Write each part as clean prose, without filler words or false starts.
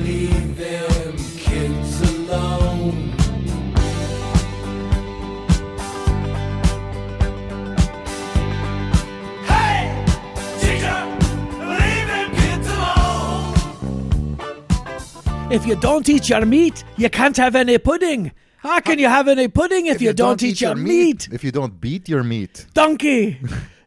leave them kids alone. Hey, teacher, leave them kids alone. If you don't eat your meat, you can't have any pudding. How can you have any pudding if you don't eat your meat? If you don't beat your meat. Donkey!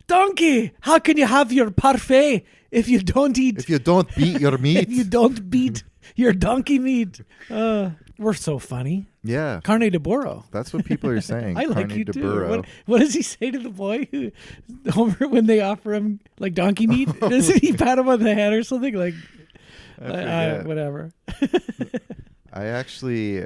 Donkey! How can you have your parfait if you don't eat... If you don't beat your meat. If you don't beat your donkey meat. We're so funny. Yeah. Carne de burro. That's what people are saying. I like Carne you de too. burro. What does he say to the boy Homer when they offer him like donkey meat? Doesn't he pat him on the head or something? Like, whatever. I actually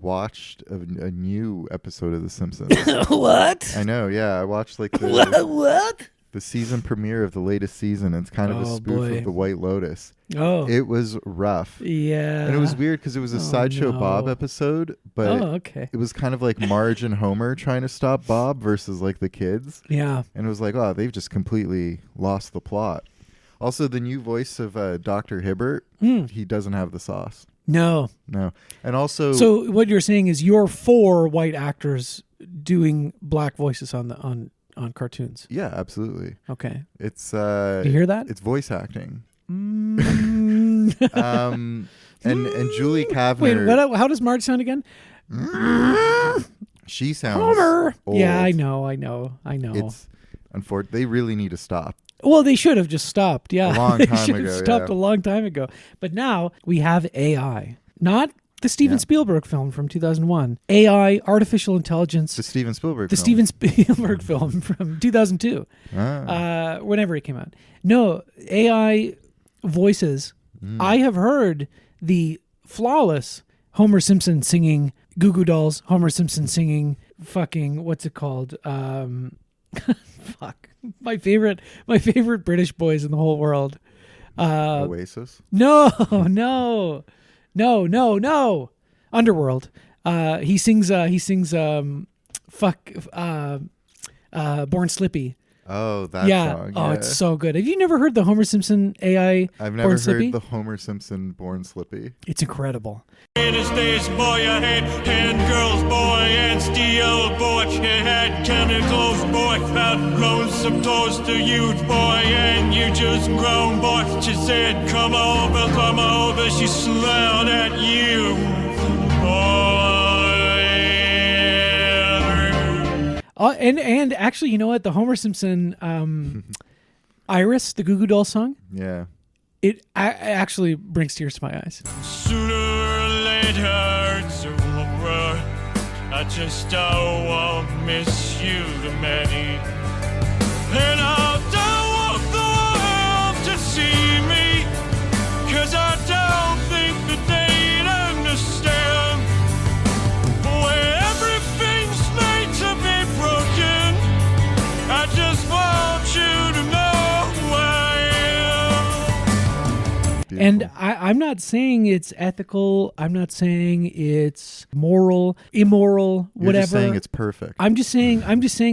watched a new episode of The Simpsons. What? I know, yeah. I watched like What? the season premiere of the latest season. It's kind of a spoof of The White Lotus. Oh. It was rough. Yeah. And it was weird because it was a Sideshow Bob episode, but it was kind of like Marge and Homer trying to stop Bob versus like the kids. Yeah. And it was like, oh, they've just completely lost the plot. Also, the new voice of Dr. Hibbert, he doesn't have the sauce. No. And also... So what you're saying is you're for white actors doing black voices on cartoons. Yeah, absolutely. Okay. It's... you hear that? It's voice acting. And Julie Kavner... Wait, how does Marge sound again? She sounds Homer. old. Yeah, I know. It's unfortunate. They really need to stop. Well, they should have just stopped. Yeah, A long they time should ago, have stopped yeah. a long time ago. But now we have AI, not the Steven Spielberg film from 2001. AI, artificial intelligence. The Steven Spielberg The film. Steven Spielberg film from 2002. Whenever it came out. No, AI voices. I have heard the flawless Homer Simpson singing Goo Goo Dolls, Homer Simpson singing fucking, what's it called? Fuck. My favorite British boys in the whole world. Oasis? No. Underworld. He sings Born Slippy. Oh, that song. Oh, it's so good. Have you never heard the Homer Simpson AI I've Born never Slippy? heard the Homer Simpson Born Slippy. It's incredible. In his days, boy, I had hand girls, boy, and steel, boy. You had chemicals, boy, felt lonesome toast to you, boy, and you just grown, boy. She said, come over, she smiled at you. And actually, you know what? The Homer Simpson Iris, the Goo Goo Doll song, Yeah. it actually brings tears to my eyes. Sooner or later, it's over. I just don't want to miss you too many. And I don't want the world to see me, 'cause I don't think that they'd understand. Where everything's made to be broken, I just want you to know who I am. And I'm not saying it's ethical. I'm not saying it's moral, immoral, You're whatever. just saying it's perfect. I'm just saying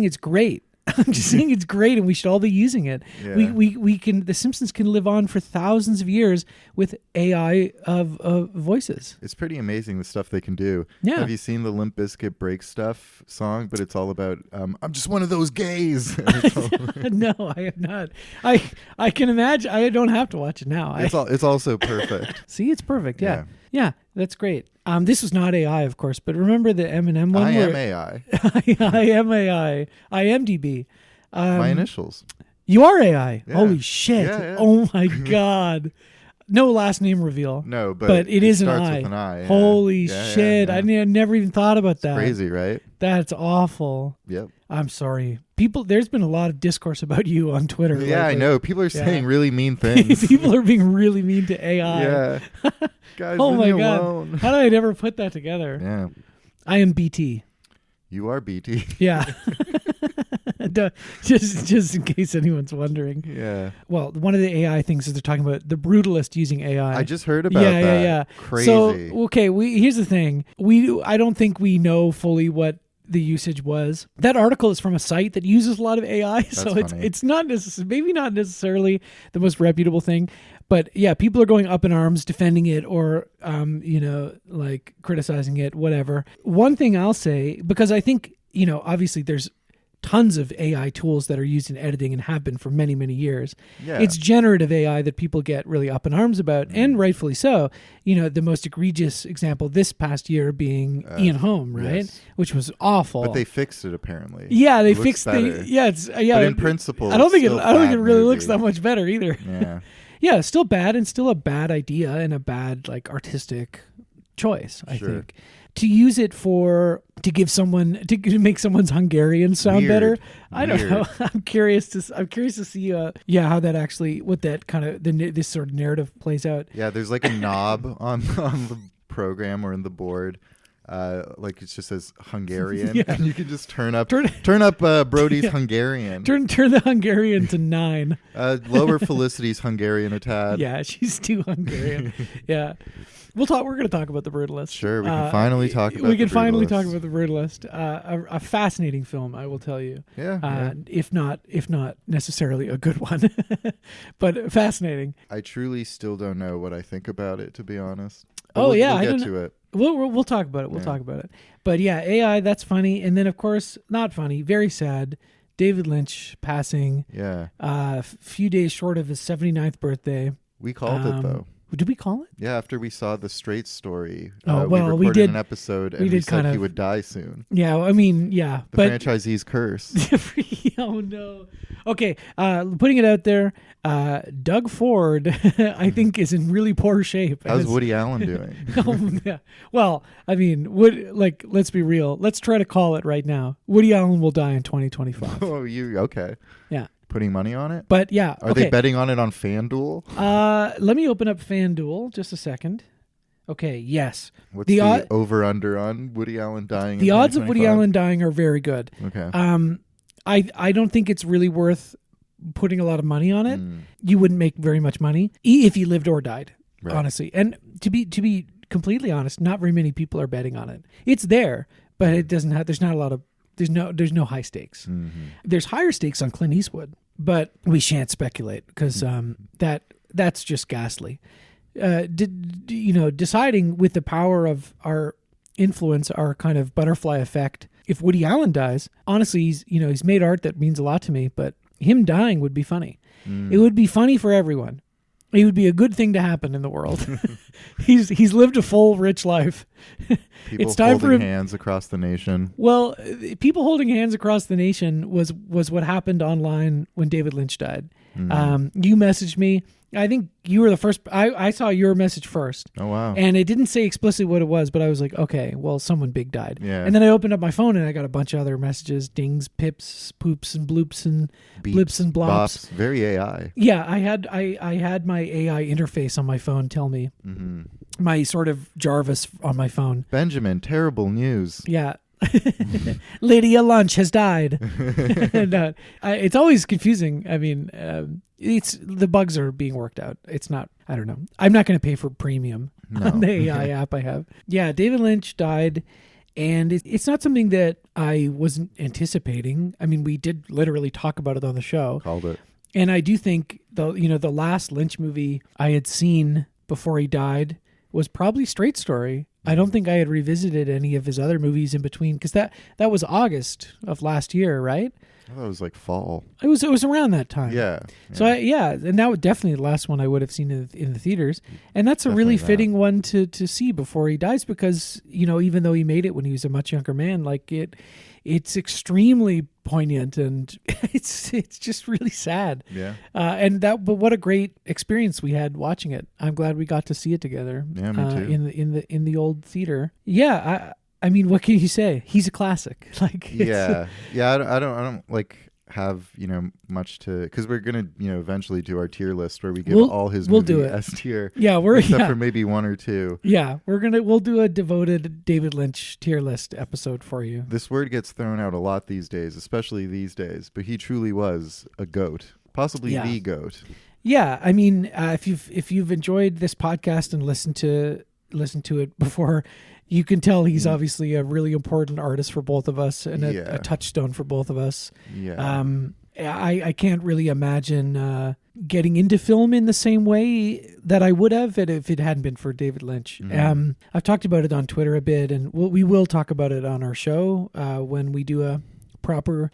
it's great. I'm just saying it's great, and we should all be using it. Yeah. We can. The Simpsons can live on for thousands of years with AI of voices. It's pretty amazing the stuff they can do. Yeah. Have you seen the Limp Bizkit Break Stuff song? But it's all about I'm just one of those gays. No, I have not. I can imagine. I don't have to watch it now. It's also perfect. See, it's perfect. Yeah, that's great. This is not AI, of course, but remember the Eminem one? I am AI. I am AI. IMDb. My initials. You are AI. Yeah. Holy shit. Yeah. Oh my God. No last name reveal. No, but it is an starts I. with an I. Yeah. Holy Yeah, shit. yeah. I never even thought about that. Crazy, right? That's awful. Yep. I'm sorry. There's been a lot of discourse about you on Twitter. Yeah, I lately. know. People are saying really mean things. People are being really mean to AI. Yeah. Guys, Oh leave my me God. alone. How did I never put that together? Yeah. I am BT. You are BT. Yeah. just in case anyone's wondering. Yeah. Well, one of the AI things is they're talking about the brutalist using AI. I just heard about that. Yeah. Crazy. So, okay, here's the thing. I don't think we know fully what the usage was. That article is from a site that uses a lot of AI, so funny. it's not maybe not necessarily the most reputable thing, But yeah, people are going up in arms defending it or, like criticizing it, whatever. One thing I'll say, because I think, obviously there's tons of AI tools that are used in editing and have been for many, many years. Yeah. It's generative AI that people get really up in arms about, and rightfully so. The most egregious example this past year being Ian Holm, right? Yes. Which was awful. But they fixed it apparently. Yeah, they it fixed better. But in principle, I don't think it really movie. looks that much better either. Yeah. Yeah, it's still bad and still a bad idea and a bad like artistic choice, I think. To use it to make someone's Hungarian sound better. I don't know. I'm curious to see how that actually, what that kind of this sort of narrative plays out. Yeah, there's like a knob on the program or in the board. Like it just says Hungarian, and you can just turn up Brody's Hungarian. Turn the Hungarian to 9. Lower Felicity's Hungarian a tad. Yeah, she's too Hungarian. Yeah. We're going to talk about The Brutalist. Sure, we can finally talk about The Brutalist. A fascinating film, I will tell you. Yeah. If not necessarily a good one, but fascinating. I truly still don't know what I think about it, to be honest. But we'll get to it. We'll talk about it. We'll talk about it. But yeah, AI, that's funny. And then, of course, not funny, very sad. David Lynch passing. Yeah. A few days short of his 79th birthday. We called it, though. Did we call it? Yeah, after we saw the Straight story. We did an episode, and we said he would die soon. Yeah, I mean, yeah. The franchisee's curse. Oh, no. Okay, putting it out there, Doug Ford, I think, is in really poor shape. How's Woody Allen doing? Yeah. Well, I mean, let's be real. Let's try to call it right now. Woody Allen will die in 2025. Oh, okay. Yeah. Putting money on it? But yeah. Are they betting on it on FanDuel? Let me open up FanDuel just a second. Okay, yes. What's the over-under on Woody Allen dying? The odds of Woody Allen dying are very good. Okay. I don't think it's really worth putting a lot of money on it. You wouldn't make very much money if he lived or died, honestly. And to be completely honest, not very many people are betting on it. It's there, but it doesn't have. There's not a lot of. There's no high stakes. Mm-hmm. There's higher stakes on Clint Eastwood, but we shan't speculate because that's just ghastly. Deciding with the power of our influence, our kind of butterfly effect. If Woody Allen dies, honestly, he's made art that means a lot to me, but him dying would be funny. It would be funny for everyone. It would be a good thing to happen in the world. He's lived a full, rich life. People it's time holding hands across the nation. Well, people holding hands across the nation was what happened online when David Lynch died. You messaged me. I think you were the first. I saw your message first. Oh, wow. And it didn't say explicitly what it was, but I was like, okay, well, someone big died. Yeah. And then I opened up my phone and I got a bunch of other messages, dings, pips, poops, and bloops, and blips and blops. Very AI. Yeah, I had my AI interface on my phone tell me. My sort of Jarvis on my phone. Benjamin, terrible news. Yeah. Lydia Lunch has died. And, it's always confusing. I mean, the bugs are being worked out. It's not, I don't know. I'm not going to pay for premium on the AI app I have. Yeah, David Lynch died, and it's not something that I wasn't anticipating. I mean, we did literally talk about it on the show. Called it. And I do think the last Lynch movie I had seen before he died was probably Straight Story. I don't think I had revisited any of his other movies in between because that was August of last year, right? I thought it was like fall. It was around that time. Yeah. So and that was definitely the last one I would have seen in the theaters, and that's a really fitting one to see before he dies because even though he made it when he was a much younger man, like it's extremely poignant and it's just really sad. Yeah. But what a great experience we had watching it. I'm glad we got to see it together. Yeah, me too. In the old theater. Yeah. I mean, what can you say? He's a classic. Like, yeah. I don't like have much to because we're gonna eventually do our tier list where we give all his movies S tier. Yeah, except for maybe one or two. Yeah, we'll do a devoted David Lynch tier list episode for you. This word gets thrown out a lot these days, especially these days. But he truly was a goat, possibly the goat. Yeah, I mean, if you've enjoyed this podcast and listened to it before. You can tell he's obviously a really important artist for both of us and a touchstone for both of us. Yeah. I can't really imagine getting into film in the same way that I would have if it hadn't been for David Lynch. I've talked about it on Twitter a bit, and we will talk about it on our show when we do a proper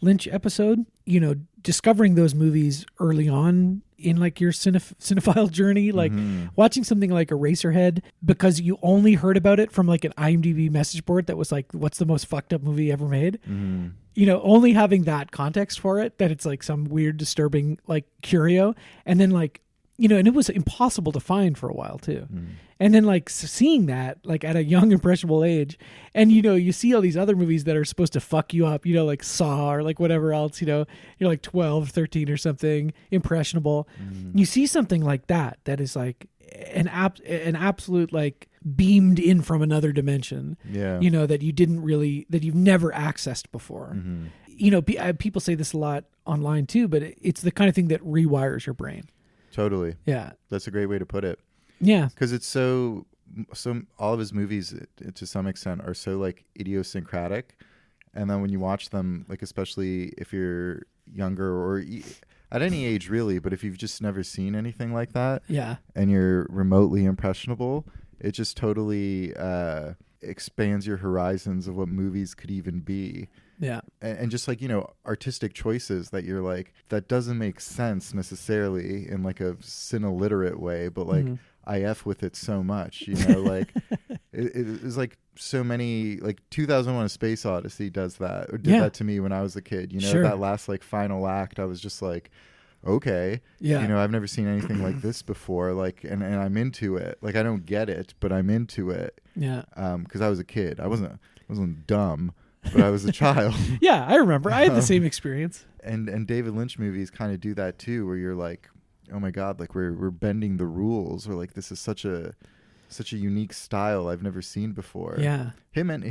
Lynch episode. You know, discovering those movies early on in like your cinephile journey, like watching something like Eraserhead because you only heard about it from like an IMDb message board that was like, what's the most fucked up movie ever made? You know, only having that context for it, that it's like some weird, disturbing like curio. And then like, you know, and it was impossible to find for a while too. And then like seeing that like at a young impressionable age, and you know, you see all these other movies that are supposed to fuck you up, you know, like Saw or like whatever else, you know, you're like 12, 13 or something, impressionable. You see something like that is like an absolute like beamed in from another dimension, you know, that you've never accessed before. You know, people say this a lot online too, but it's the kind of thing that rewires your brain. Totally. Yeah. That's a great way to put it. Yeah. Because it's so all of his movies to some extent are so like idiosyncratic. And then when you watch them, like especially if you're younger or at any age really, but if you've just never seen anything like that, and you're remotely impressionable, it just totally expands your horizons of what movies could even be. Yeah. And just like, you know, artistic choices that you're like, that doesn't make sense necessarily in like a cine-literate way, but like I F with it so much, you know, like it is like so many, like 2001 A Space Odyssey does that, or did that to me when I was a kid, you know, that last like final act, I was just like, okay, you know, I've never seen anything like this before, like, and I'm into it. Like, I don't get it, but I'm into it. Yeah. Because I was a kid. I wasn't dumb, but I was a child. Yeah, I remember. I had the same experience. And David Lynch movies kind of do that too, where you're like, oh my God, like we're bending the rules, or like this is such a unique style I've never seen before. Yeah. Him and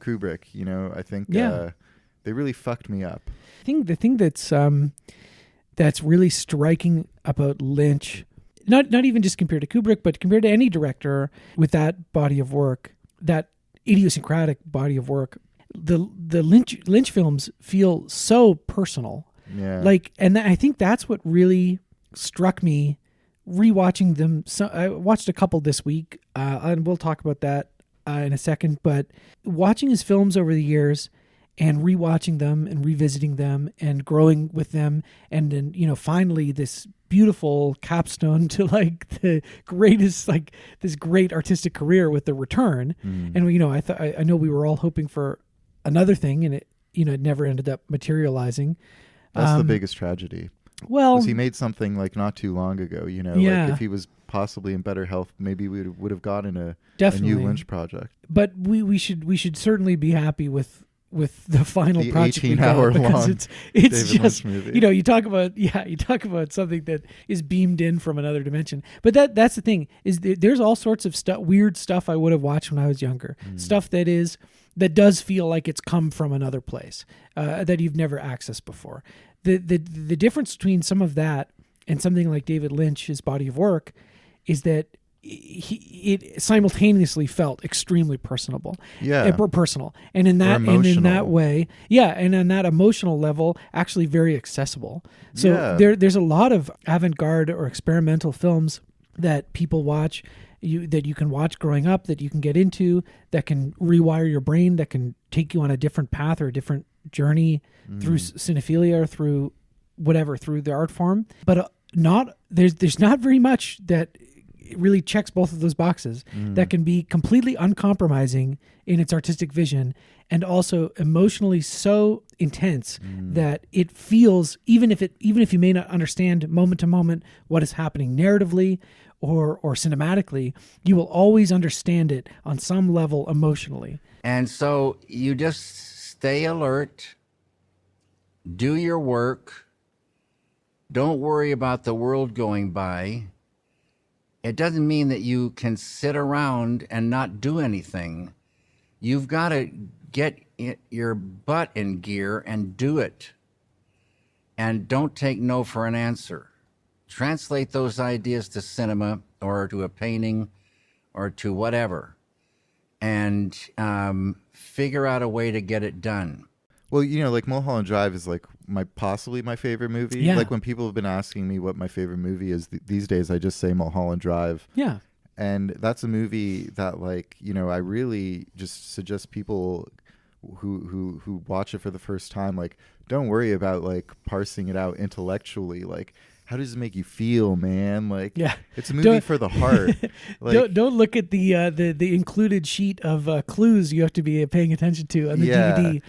Kubrick, you know, I think they really fucked me up. I think the thing that's really striking about Lynch, not even just compared to Kubrick, but compared to any director with that body of work, that idiosyncratic body of work, the Lynch films feel so personal. Yeah. Like, and I think that's what really struck me rewatching them. So I watched a couple this week, and we'll talk about that in a second. But watching his films over the years and rewatching them and revisiting them and growing with them, and then, you know, finally this beautiful capstone to like the greatest, like this great artistic career with The Return. And you know, I know we were all hoping for another thing, and it, you know, it never ended up materializing. That's the biggest tragedy. Well, because he made something like not too long ago, you know, like if he was possibly in better health, maybe we would have gotten a new Lynch project. But we should certainly be happy with the final project, 18-hour long it's David just Lynch movie. You know, you talk about something that is beamed in from another dimension. But that's the thing, is there's all sorts of weird stuff I would have watched when I was younger. Stuff that does feel like it's come from another place, that you've never accessed before. The difference between some of that and something like David Lynch's body of work is that it simultaneously felt extremely personal. And in that way, and on that emotional level, actually very accessible. So there's a lot of avant-garde or experimental films that people watch, that you can watch growing up, that you can get into, that can rewire your brain, that can take you on a different path or a different journey through cinephilia or through whatever, through the art form. But there's not very much that really checks both of those boxes, that can be completely uncompromising in its artistic vision and also emotionally so intense that it feels, even if you may not understand moment to moment what is happening narratively or cinematically, you will always understand it on some level emotionally. And so you just stay alert, do your work, don't worry about the world going by. It doesn't mean that you can sit around and not do anything. You've got to get your butt in gear and do it. And don't take no for an answer. Translate those ideas to cinema or to a painting or to whatever, and figure out a way to get it done. Well, like Mulholland Drive is like possibly my favorite movie. Yeah. Like when people have been asking me what my favorite movie is these days, I just say Mulholland Drive. Yeah. And that's a movie that, like, I really just suggest people who watch it for the first time, like, don't worry about like parsing it out intellectually. Like, how does it make you feel, man? Like, Yeah. it's a movie for the heart. Like, don't look at the included sheet of clues you have to be paying attention to on the DVD.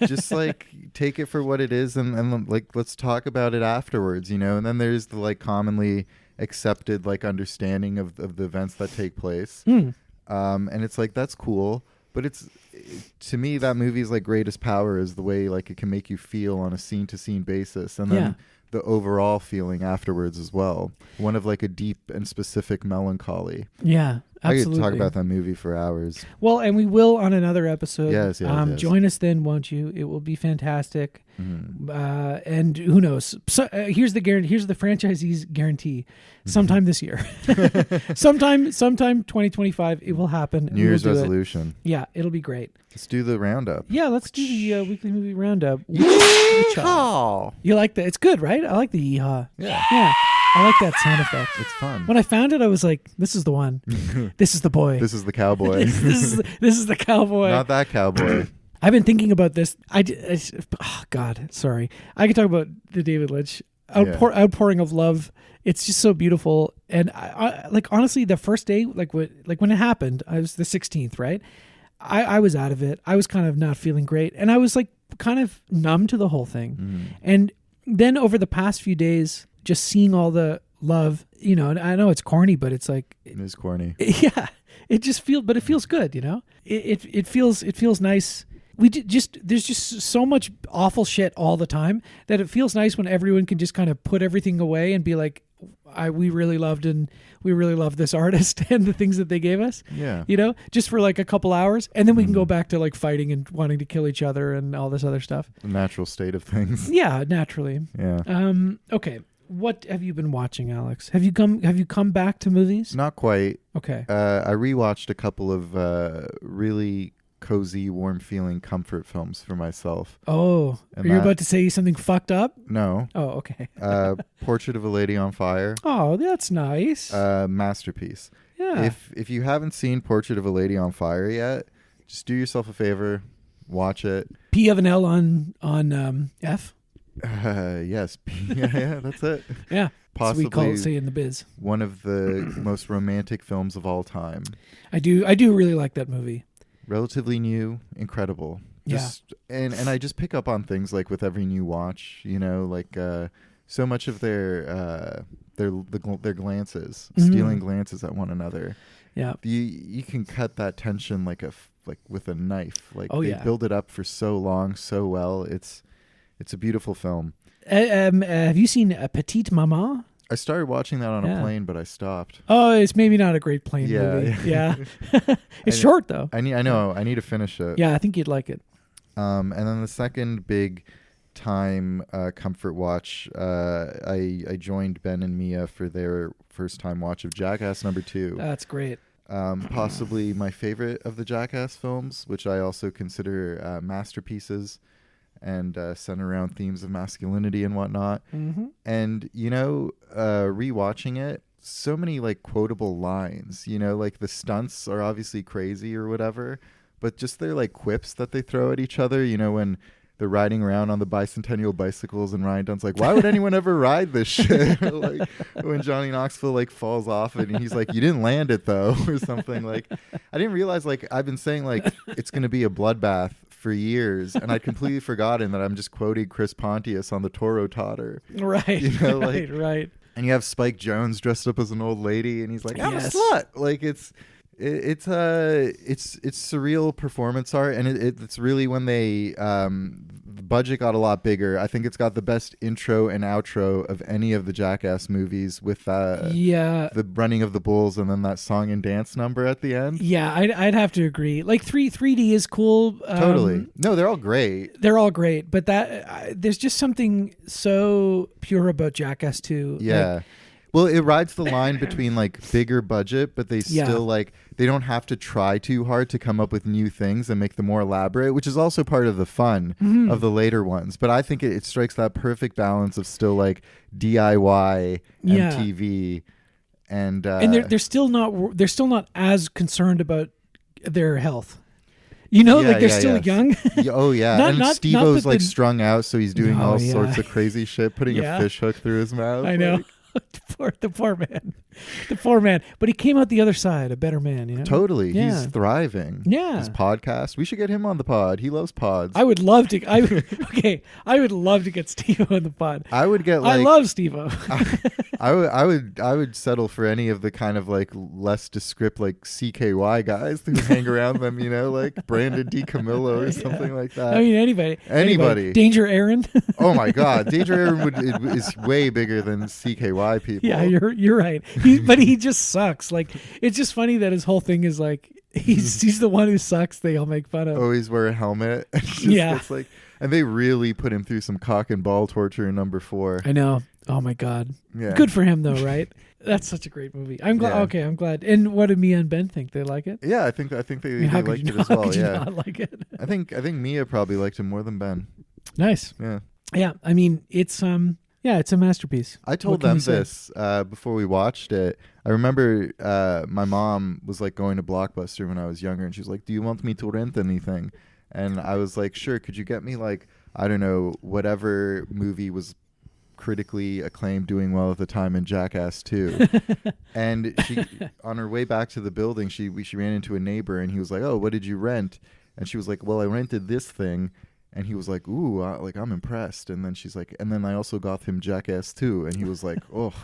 Just like take it for what it is, and like let's talk about it afterwards, And then there's the like commonly accepted like understanding of the events that take place, and it's like that's cool. But to me, that movie's like greatest power is the way like it can make you feel on a scene to scene basis, and then the overall feeling afterwards as well. One of like a deep and specific melancholy. Yeah, absolutely. I could talk about that movie for hours. Well, and we will on another episode. Yes. Join us then, won't you? It will be fantastic. Mm-hmm. And who knows? So, here's the guarantee. Here's the franchisee's guarantee. Sometime this year, sometime 2025, it will happen. New Year's resolution. Yeah, it'll be great. Let's do the roundup. Yeah, let's do the weekly movie roundup. Yeehaw! You like that? It's good, right? I like the yeehaw. Yeah. I like that sound effect. It's fun. When I found it, I was like, "This is the one. This is the boy. This is the cowboy. this is the cowboy." Not that cowboy. I've been thinking about this. Oh God, sorry. I could talk about the David Lynch outpouring of love. It's just so beautiful. And I like, honestly, the first day, like when it happened, I was the 16th, right? I was out of it. I was kind of not feeling great, and I was like kind of numb to the whole thing. And then over the past few days, just seeing all the love, and I know it's corny, but it's like it is corny. Yeah, it feels good, It feels nice. There's just so much awful shit all the time that it feels nice when everyone can just kind of put everything away and be like, we really loved this artist and the things that they gave us. Yeah. Just for like a couple hours, and then we can go back to like fighting and wanting to kill each other and all this other stuff. The natural state of things. Yeah, naturally. Yeah. Okay. What have you been watching, Alex? Have you come back to movies? Not quite. Okay. I rewatched a couple of really cozy, warm feeling comfort films for myself. Oh, and are you about to say something fucked up? No. Oh, okay. Portrait of a Lady on Fire. Oh, that's nice. Masterpiece. Yeah. If you haven't seen Portrait of a Lady on Fire yet, just do yourself a favor, watch it. P of an L on F. Yes. Yeah, that's it. Yeah. Possibly that's what we call it, say in the biz. One of the most romantic films of all time. I do really like that movie. Relatively new, incredible. And I just pick up on things like with every new watch, like so much of their glances, stealing glances at one another. Yeah. You can cut that tension like with a knife. Like they build it up for so long, so well. It's a beautiful film. Have you seen Petite Maman? I started watching that on a plane, but I stopped. Oh, it's maybe not a great plane movie. Yeah. It's short though. I know. I need to finish it. Yeah, I think you'd like it. And then the second big time comfort watch, I joined Ben and Mia for their first time watch of Jackass #2. That's great. Possibly my favorite of the Jackass films, which I also consider masterpieces and center around themes of masculinity and whatnot. Mm-hmm. And, rewatching it, so many like quotable lines, like the stunts are obviously crazy or whatever, but just their like quips that they throw at each other, when they're riding around on the bicentennial bicycles and Ryan Dunn's like, why would anyone ever ride this shit? Like when Johnny Knoxville like falls off it and he's like, you didn't land it though, or something. Like I didn't realize, like I've been saying like it's going to be a bloodbath for years, and I'd completely forgotten that I'm just quoting Chris Pontius on the Toro Totter. Right. Right. And you have Spike Jonze dressed up as an old lady, and he's like, I'm a slut. Like it's surreal performance art, and it's really when the budget got a lot bigger. I think it's got the best intro and outro of any of the Jackass movies, with the running of the bulls and then that song and dance number at the end. Yeah, I'd have to agree. Like 3D is cool. Totally. No, they're all great. They're all great, but that there's just something so pure about Jackass 2. Yeah. Well, it rides the line between like bigger budget, but they still like they don't have to try too hard to come up with new things and make them more elaborate, which is also part of the fun of the later ones. But I think it strikes that perfect balance of still like DIY MTV. And they're still not as concerned about their health. You know, like they're still young. Oh yeah, and Steve-O's like strung out, so he's doing all sorts of crazy shit, putting a fish hook through his mouth. I know. The poor man. But he came out the other side, a better man, you know? Totally. Yeah. He's thriving. Yeah. His podcast. We should get him on the pod. He loves pods. I would love to. I would love to get Steve-O on the pod. I would get like. I love Steve-O. I would settle for any of the kind of like less descript like CKY guys who hang around them, you know, like Brandon DiCamillo or something like that. I mean, anybody. Danger Aaron. Oh my God, Danger Aaron is way bigger than CKY people. Yeah, you're right. But he just sucks. Like, it's just funny that his whole thing is like he's the one who sucks. They all make fun of. Always wear a helmet. It's like, and they really put him through some cock and ball torture in number 4. I know. Oh my God. Yeah. Good for him though, right? That's such a great movie. I'm glad. Yeah. Okay, I'm glad. And what did Mia and Ben think? They like it? Yeah, I think they liked it as well. How could you not like it? I think Mia probably liked it more than Ben. Nice. Yeah. Yeah. I mean, it's it's a masterpiece. I told them this before we watched it. I remember my mom was like going to Blockbuster when I was younger, and she was like, "Do you want me to rent anything?" And I was like, "Sure. Could you get me like, I don't know, whatever movie was critically acclaimed, doing well at the time, in Jackass 2." And she, on her way back to the building, she ran into a neighbor, and he was like, "Oh, what did you rent?" And she was like, "Well, I rented this thing." And he was like, "Ooh, like I'm impressed." And then she's like, "And then I also got him Jackass 2." And he was like, "Oh,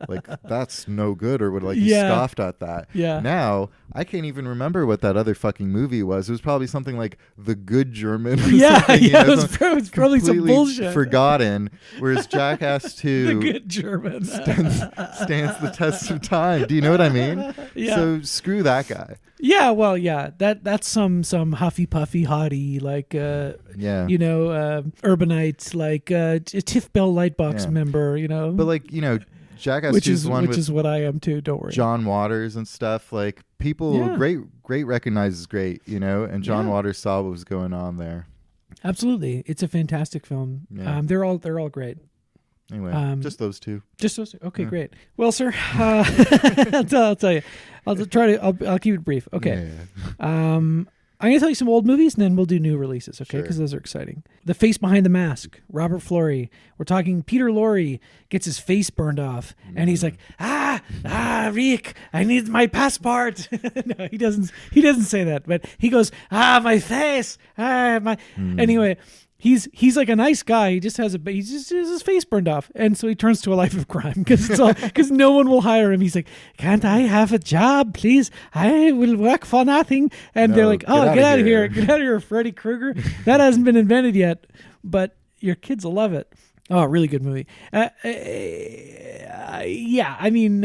like that's no good," or what? Like he scoffed at that. Yeah. Now I can't even remember what that other fucking movie was. It was probably something like The Good German. It was probably some bullshit. Forgotten. Whereas Jackass 2, The Good German, stands the test of time. Do you know what I mean? Yeah. So screw that guy. Yeah, well, yeah, that's some huffy puffy hottie like you know, urbanite like a Tiff Bell Lightbox member, you know. But like, you know, Jackass which 2 is one which with is what I am too. Don't worry. John Waters and stuff, like people great recognizes great, you know, and John Waters saw what was going on there. Absolutely, it's a fantastic film. Yeah. They're all great. Anyway, just those two. Okay, great. Well, sir, I'll tell you. I'll keep it brief. Okay. Yeah. I'm going to tell you some old movies, and then we'll do new releases, okay? Sure. Because those are exciting. The Face Behind the Mask, Robert Florey. We're talking Peter Lorre gets his face burned off, and he's like, Rick, I need my passport. No, he doesn't say that, but he goes, my face, Anyway, he's like a nice guy. He just has his face burned off, and so he turns to a life of crime because no one will hire him. He's like, "Can't I have a job, please? I will work for nothing." And they're like, "Oh, get out of here! Get out of here, Freddy Krueger. That hasn't been invented yet, but your kids will love it." Oh, really good movie. Yeah, I mean,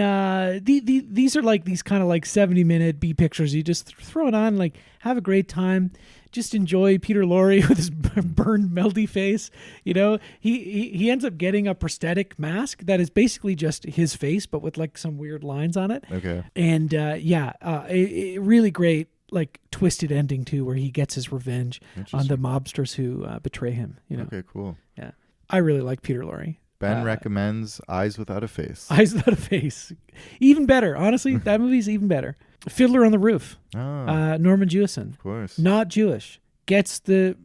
these are like these kind of like 70-minute B pictures. You just throw it on, like have a great time. Just enjoy Peter Lorre with his burned, melty face. You know, he ends up getting a prosthetic mask that is basically just his face, but with like some weird lines on it. Okay. And really great, like twisted ending too, where he gets his revenge on the mobsters who betray him. You know. Okay, cool. Yeah, I really like Peter Lorre. Ben recommends Eyes Without a Face. Eyes Without a Face, even better. Honestly, that movie's even better. Fiddler on the Roof. Oh, Norman Jewison. of course. Not Jewish. Gets the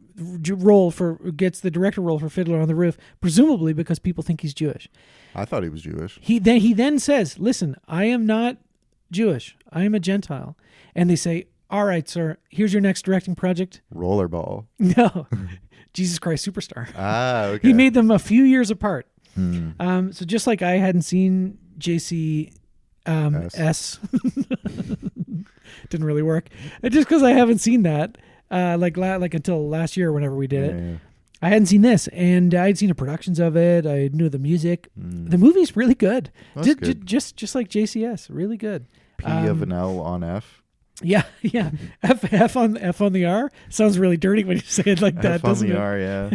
director role for Fiddler on the Roof, presumably because people think he's Jewish. I thought he was Jewish. He then says, "Listen, I am not Jewish. I am a Gentile." And they say, "All right, sir. Here's your next directing project." Rollerball. No, Jesus Christ Superstar. Okay. He made them a few years apart. So just like I hadn't seen JC S. Didn't really work. Just because I haven't seen that, like until last year, whenever we did it, Yeah. I hadn't seen this, and I'd seen the productions of it. I knew the music. The movie's really good. Good. Just like JCS, really good. P of an L on F. Yeah. F on the R sounds really dirty when you say it like that, F on doesn't the it? R, yeah.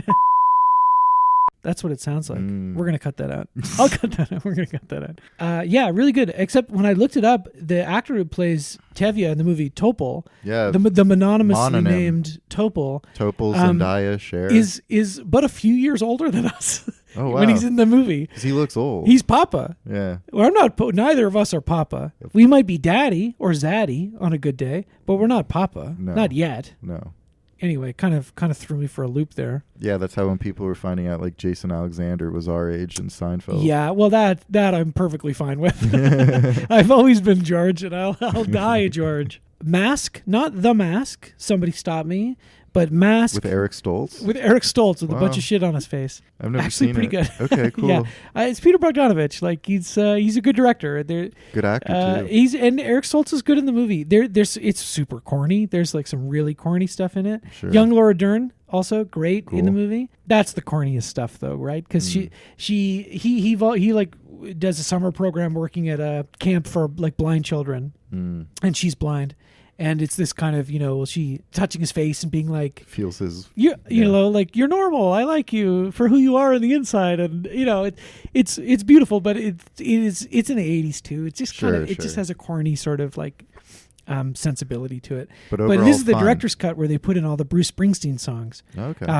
That's what it sounds like. We're gonna cut that out. I'll cut that out. We're gonna cut that out. Yeah, really good. Except when I looked it up, the actor who plays Tevye in the movie Topol, the mononymously named Topol, Zendaya, Cher, is but a few years older than us. Oh, wow. When he's in the movie, 'cause he looks old. He's Papa. Yeah. Well, I'm not. Neither of us are Papa. We might be Daddy or Zaddy on a good day, but we're not Papa. No. Not yet. No. Anyway, kind of threw me for a loop there. Yeah, that's how when people were finding out like Jason Alexander was our age in Seinfeld. Yeah, well that I'm perfectly fine with. I've always been George, and I'll die George. Mask, not The Mask. Somebody stop me. But Mask with Eric Stoltz. With a bunch of shit on his face. I've never Actually seen pretty it. good. Okay, cool. Yeah, it's Peter Bogdanovich. Like he's a good director. Good actor too. And Eric Stoltz is good in the movie. It's super corny. There's like some really corny stuff in it. Sure. Young Laura Dern also great Cool. in the movie. That's the corniest stuff though, right? Because he like does a summer program working at a camp for like blind children, and she's blind. And it's this kind of, she touching his face and being like, feels his, you know, like you're normal. I like you for who you are on the inside. And, it's beautiful, but it's in the 80s too. It's just it just has a corny sort of like, sensibility to it. But this is the director's cut where they put in all the Bruce Springsteen songs,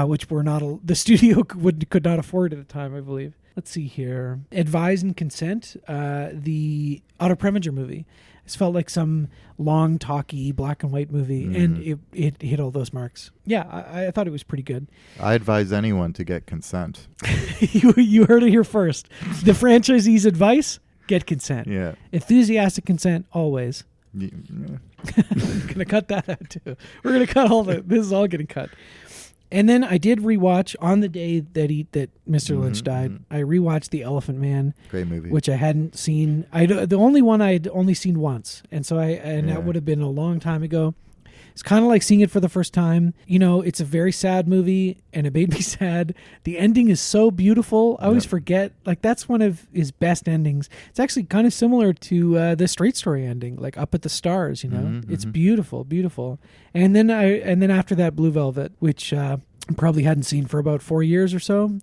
which were the studio could not afford at the time, I believe. Let's see here. Advise and Consent, the Otto Preminger movie. It felt like some long, talky, black and white movie, and it hit all those marks. Yeah, I thought it was pretty good. I advise anyone to get consent. You heard it here first. The franchisee's advice, get consent. Yeah. Enthusiastic consent, always. Yeah. We're going to cut that out, too. We're going to cut this is all getting cut. And then I did rewatch on the day that Mr. Lynch died. I rewatched The Elephant Man, great movie, which I hadn't seen. The only one I'd only seen once, and so that would have been a long time ago. It's kind of like seeing it for the first time. It's a very sad movie, and it made me sad. The ending is so beautiful. I always forget. Like that's one of his best endings. It's actually kind of similar to the Straight Story ending, like Up at the Stars. It's beautiful, beautiful. And then after that, Blue Velvet, which I probably hadn't seen for about 4 years or so.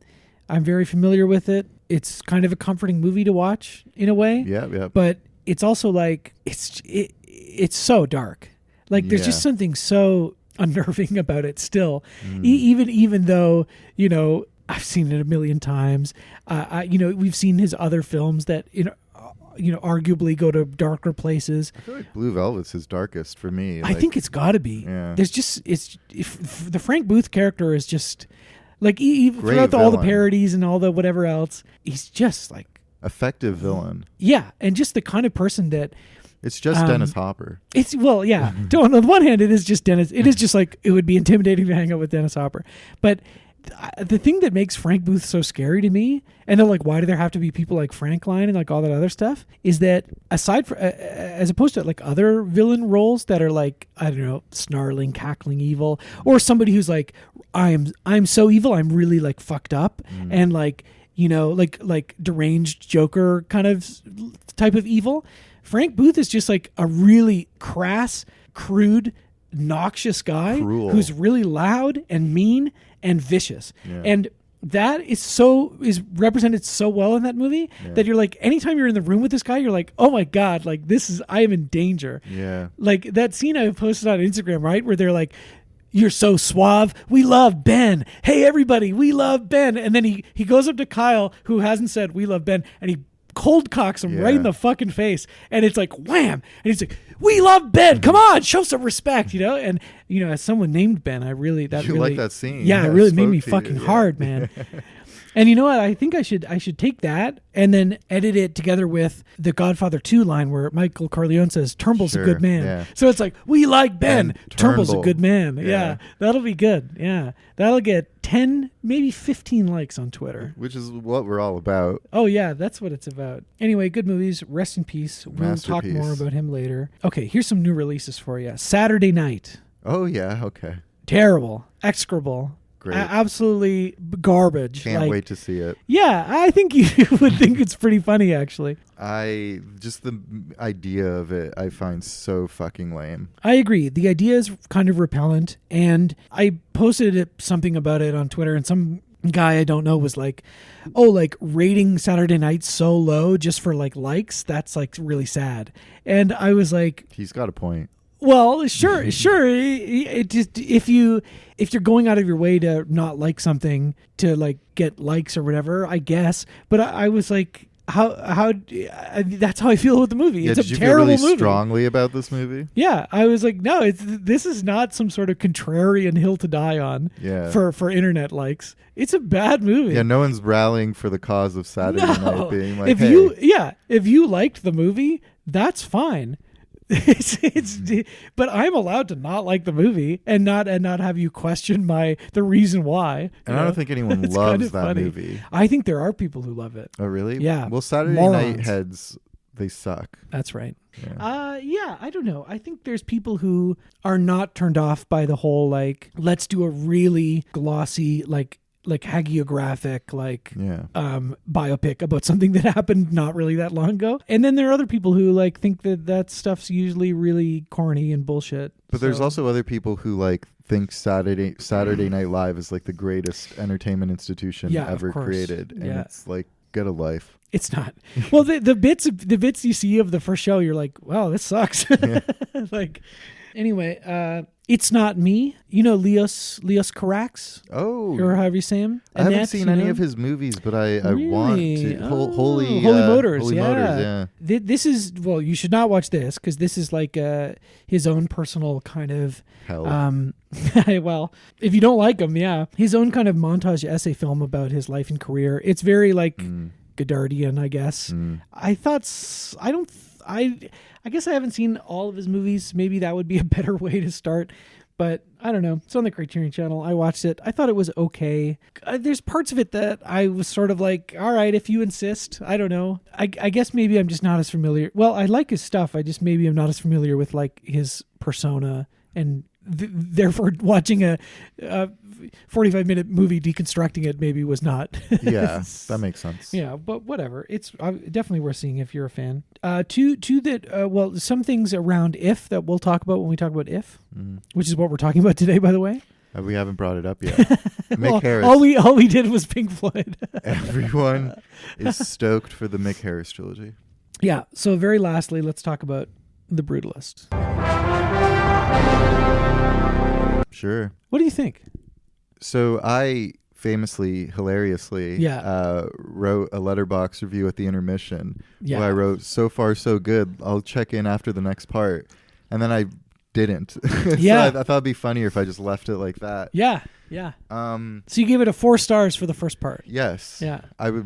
I'm very familiar with it. It's kind of a comforting movie to watch in a way. Yeah. But it's also like it's so dark. Like there's just something so unnerving about it still, even though I've seen it a million times. We've seen his other films that arguably go to darker places. I feel like Blue Velvet's his darkest for me. I think it's got to be. Yeah. There's just the Frank Booth character is just like even throughout all the parodies and all the whatever else, he's just like effective villain. Yeah, and just the kind of person that. It's just Dennis Hopper. On the one hand, it is just Dennis. It is just like it would be intimidating to hang out with Dennis Hopper. But the thing that makes Frank Booth so scary to me, and they're like, why do there have to be people like Frankline and like all that other stuff? Is that aside from as opposed to like other villain roles that are like I don't know, snarling, cackling evil, or somebody who's like I'm so evil, I'm really like fucked up and like like deranged Joker kind of type of evil. Frank Booth is just like a really crass, crude, noxious guy who's really loud and mean and vicious. Yeah. And that is represented so well in that movie that you're like, anytime you're in the room with this guy, you're like, oh my God, like I am in danger. Yeah. Like that scene I posted on Instagram, right? Where they're like, you're so suave. We love Ben. Hey, everybody, we love Ben. And then he goes up to Kyle, who hasn't said we love Ben, and he cold cocks him right in the fucking face, and it's like wham, and he's like, we love Ben, come on, show some respect, and as someone named Ben, I really like that scene. It really made me fucking hard, man. And you know what? I think I should take that and then edit it together with the Godfather 2 line where Michael Corleone says, Turnbull's a good man. Yeah. So it's like, we like Ben. Turnbull's a good man. Yeah. That'll be good. Yeah. That'll get 10, maybe 15 likes on Twitter. Which is what we're all about. Oh, yeah. That's what it's about. Anyway, good movies. Rest in peace. We'll talk more about him later. Okay, here's some new releases for you. Saturday Night. Oh, yeah. Okay. Terrible. Execrable. Great. Absolutely garbage. Can't wait to see it. Yeah, I think you would think it's pretty funny, actually. Just the idea of it, I find so fucking lame. I agree. The idea is kind of repellent, and I posted something about it on Twitter, and some guy I don't know was like, oh, like rating Saturday Night so low just for like likes, that's like really sad. And I was like, He's got a point. well, sure. It just if you're going out of your way to not like something to like get likes or whatever, I guess. But I was like, how that's how I feel with the movie. Yeah, It's a did you terrible feel really movie. strongly about this movie? Yeah, I was like, no, this is not some sort of contrarian hill to die on. Yeah. For internet likes, it's a bad movie. Yeah, no one's rallying for the cause of Saturday Night being like, if you liked the movie, that's fine. But I'm allowed to not like the movie and not have you question the reason why. And I don't think anyone It's loves kind of that funny. movie. I think there are people who love it. Oh, really? Yeah. Well, Saturday Morons. Night heads, they suck. That's right. Yeah. I don't know. I think there's people who are not turned off by the whole like, let's do a really glossy like hagiographic biopic about something that happened not really that long ago. And then there are other people who like think that stuff's usually really corny and bullshit. But there's also other people who like think Saturday Night Live is like the greatest entertainment institution ever created, and it's like, get a life. It's not. Well, the bits you see of the first show, you're like, wow, this sucks. Like, anyway, It's Not Me. You know Leos Carax? Oh. Or however you say him? I haven't seen any of his movies, but I want to. Holy Motors. Holy yeah. Motors, yeah. This is, well, you should not watch this because this is like his own personal kind of... Hell. Well, if you don't like him, yeah. His own kind of montage essay film about his life and career. It's very like Godardian, I guess. I guess I haven't seen all of his movies. Maybe that would be a better way to start. But I don't know. It's on the Criterion Channel. I watched it. I thought it was okay. There's parts of it that I was sort of like, all right, if you insist. I don't know. I guess maybe I'm just not as familiar. Well, I like his stuff. I just maybe I'm not as familiar with like his persona, and therefore watching a 45-minute movie deconstructing it maybe was not. Yeah, that makes sense. Yeah, but whatever. It's definitely worth seeing if you're a fan. Some things around If that we'll talk about when we talk about If, which is what we're talking about today, by the way. We haven't brought it up yet. Mick Harris. All we did was Pink Floyd. Everyone is stoked for the Mick Harris trilogy. Yeah. So very lastly, let's talk about The Brutalist. Sure. What do you think? So I famously, hilariously, wrote a letterbox review at the intermission. Yeah. Where I wrote, so far so good. I'll check in after the next part. And then I didn't. Yeah. So I thought it'd be funnier if I just left it like that. Yeah. Yeah. So you gave it a 4 stars for the first part. Yes. Yeah. I was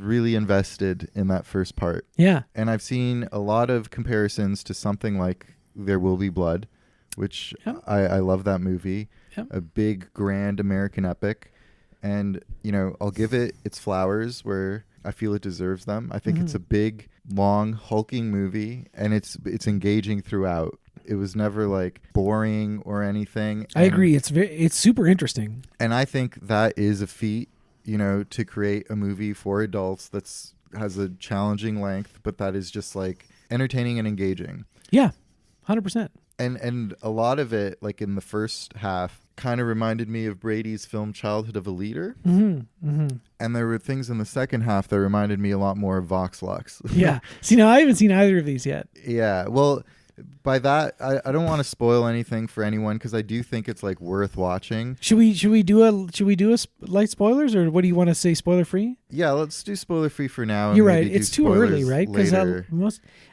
really invested in that first part. Yeah. And I've seen a lot of comparisons to something like There Will Be Blood, which I love that movie. Yep. A big, grand American epic. And, I'll give it its flowers where I feel it deserves them. I think it's a big, long, hulking movie, and it's engaging throughout. It was never like boring or anything. I agree. It's super interesting. And I think that is a feat, to create a movie for adults has a challenging length, but that is just like entertaining and engaging. Yeah, 100%. And a lot of it, like in the first half, kind of reminded me of Brady's film Childhood of a Leader. Mm-hmm, mm-hmm. And there were things in the second half that reminded me a lot more of Vox Lux. Yeah. See, now I haven't seen either of these yet. Yeah. Well, by that, I don't want to spoil anything for anyone because I do think it's like worth watching. Should we do a light spoilers, or what do you want to say? Spoiler free? Yeah, let's do spoiler free for now. You're right. It's too early, right? Because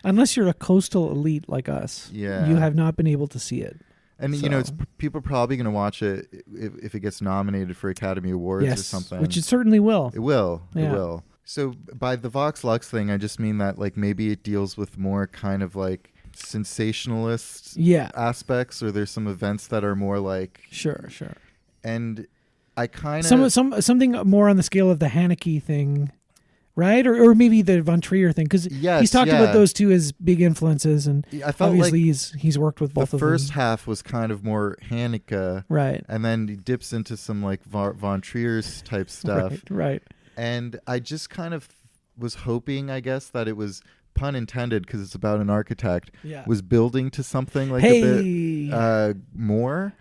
unless you're a coastal elite like us, you have not been able to see it. And it's people are probably going to watch it if it gets nominated for Academy Awards or something, which it certainly will. It will. Yeah. It will. So by the Vox Lux thing, I just mean that like maybe it deals with more kind of like sensationalist aspects, or there's some events that are more like sure. And I kind of something more on the scale of the Haneke thing. Right? Or maybe the Von Trier thing, because he's talked about those two as big influences, and I felt obviously like he's worked with both of them. The first half was kind of more Haneke, right? And then he dips into some like Von Trier's type stuff, right? And I just kind of was hoping, I guess, that it was, pun intended, because it's about an architect, was building to something like a bit more.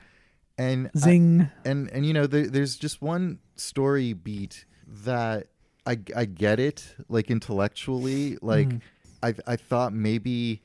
And Zing. And you know, there's just one story beat that I get it, like intellectually, like I thought maybe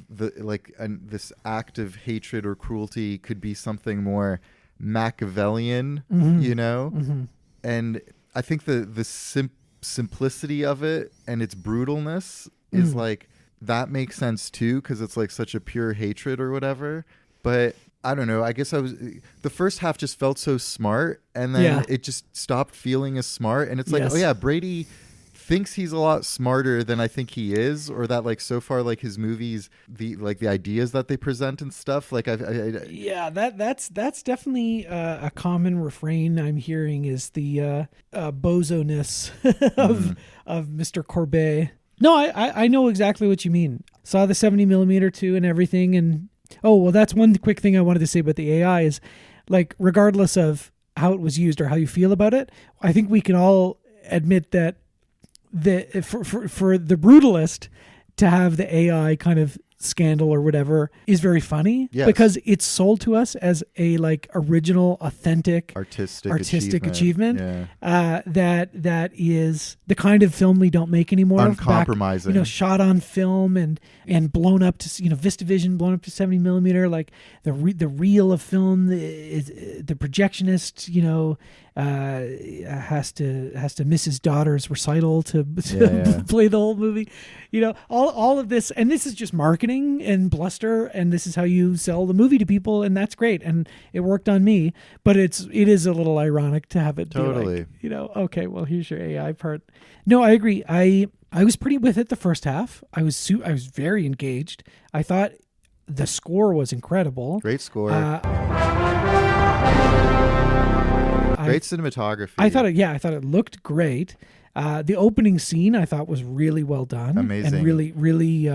this act of hatred or cruelty could be something more Machiavellian, you know, and I think the simplicity of it and its brutalness is like that makes sense too, because it's like such a pure hatred or whatever. But I don't know. I guess the first half just felt so smart, and then it just stopped feeling as smart. And it's like, oh yeah, Brady thinks he's a lot smarter than I think he is, or that like so far like his movies, the ideas that they present and stuff. Like that's definitely a common refrain I'm hearing is the bozo-ness of Mr. Courbet. No, I know exactly what you mean. Saw the 70 millimeter too and everything. And oh, well, that's one quick thing I wanted to say about the AI is, like, regardless of how it was used or how you feel about it, I think we can all admit that for the brutalist to have the AI kind of scandal or whatever is very funny, because it's sold to us as a like original, authentic, artistic achievement. That is the kind of film we don't make anymore. Uncompromising, shot on film and blown up to VistaVision, blown up to 70 millimeter. Like the reel of film is the projectionist. Has to miss his daughter's recital to play the whole movie. All of this, and this is just marketing and bluster, and this is how you sell the movie to people, and that's great, and it worked on me. But it is a little ironic to have it totally be like, okay, well, here's your AI part. No, I agree. I was pretty with it the first half. I was very engaged. I thought the score was incredible. Great score. Great cinematography. I thought it looked great. The opening scene I thought was really well done. Amazing. And really, really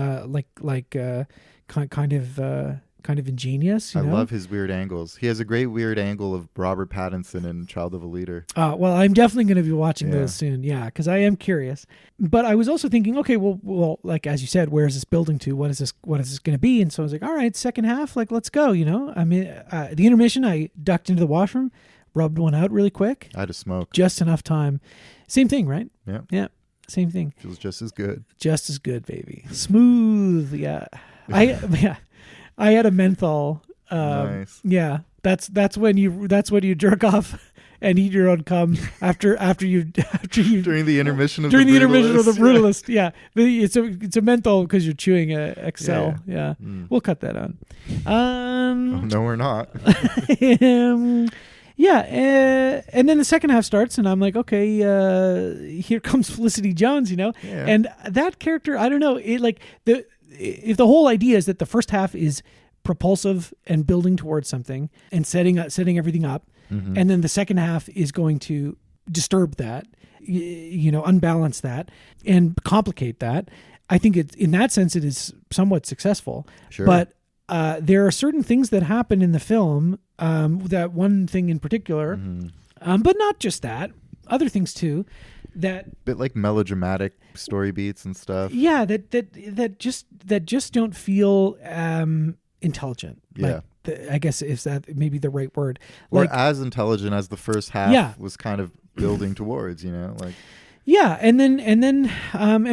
kind of ingenious. I love his weird angles. He has a great weird angle of Robert Pattinson in Child of a Leader. Well, I'm definitely going to be watching those soon. Yeah, because I am curious. But I was also thinking, okay, well, like as you said, where is this building to? What is this going to be? And so I was like, all right, second half, like let's go. I mean, the intermission, I ducked into the washroom, rubbed one out really quick. I had to smoke. Just enough time. Same thing, right? Yeah. Yeah. Same thing. Feels just as good. Just as good, baby. Smooth. Yeah. I had a menthol. Nice. Yeah. That's when you jerk off and eat your own cum after you during the intermission of the brutalist. Yeah. It's a menthol because you're chewing a Excel. Yeah. We'll cut that on. No, we're not. Yeah, and then the second half starts, and I'm like, okay, here comes Felicity Jones, and that character, I don't know, if the whole idea is that the first half is propulsive and building towards something and setting everything up, and then the second half is going to disturb that, unbalance that and complicate that. I think in that sense it is somewhat successful. Sure. But there are certain things that happen in the film. That one thing in particular, but not just that, other things too, that bit like melodramatic story beats and stuff. Yeah, that just don't feel intelligent. Yeah, I guess is that maybe the right word. Or as intelligent as the first half was kind of building towards. Yeah, and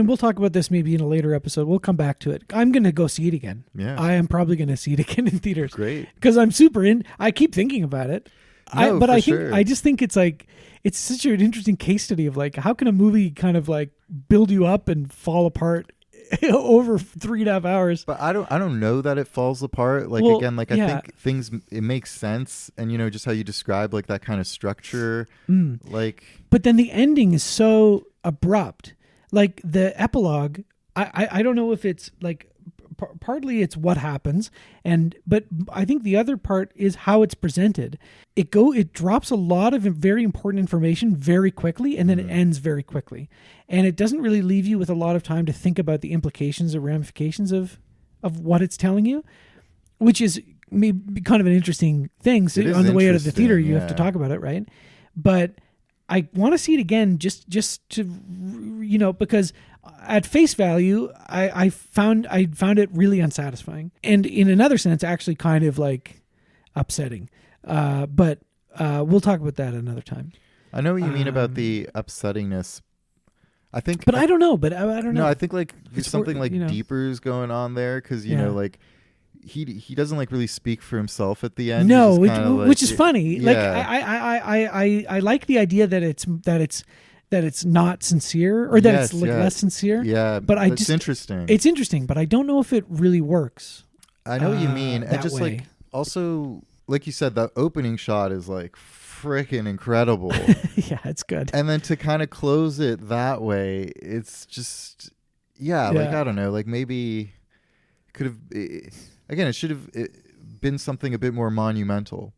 we'll talk about this maybe in a later episode. We'll come back to it. I'm going to go see it again. Yeah. I am probably going to see it again in theaters. Great. Because I'm super I keep thinking about it. I just think it's like, it's such an interesting case study of like, how can a movie kind of like build you up and fall apart over 3.5 hours? But I don't know that it falls apart. Like, I think it makes sense. And, just how you describe like that kind of structure, but then the ending is so abrupt. Like the epilogue, I don't know if it's like partly it's what happens, but I think the other part is how it's presented. It drops a lot of very important information very quickly, and then it ends very quickly, and it doesn't really leave you with a lot of time to think about the implications or ramifications of what it's telling you, which is maybe kind of an interesting thing. So on the way out of the theater, you have to talk about it, right? But I want to see it again just to, because at face value, I found it really unsatisfying. And in another sense, actually kind of like upsetting. But we'll talk about that another time. I know what you mean about the upsettingness. I think, but I don't know. But I don't know. No, I think like there's It's something wor- like you know. deeper's going on there because you Yeah. know like he doesn't like really speak for himself at the end. No, He's which, just kinda like- which is funny. Like yeah. I like the idea that it's not sincere or that Yes, it's like yeah. less sincere. Yeah, but I that's just interesting. It's interesting, but I don't know if it really works. I know what you mean. And that just way. like also like you said, that opening shot is like freaking incredible. Yeah, it's good. And then to kind of close it that way, it's just like I don't know, like maybe could have again, it should have been something a bit more monumental.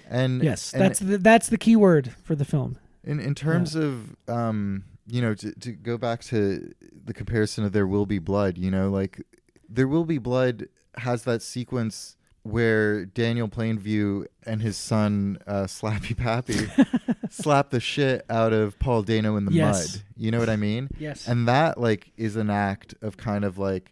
And Yes, and that's the key word for the film. in terms of you know, to go back to the comparison of There Will Be Blood, you know, like There Will Be Blood has that sequence where Daniel Plainview and his son Slappy Pappy slap the shit out of Paul Dano in the Yes. mud. You know what I mean? Yes. And that like is an act of kind of like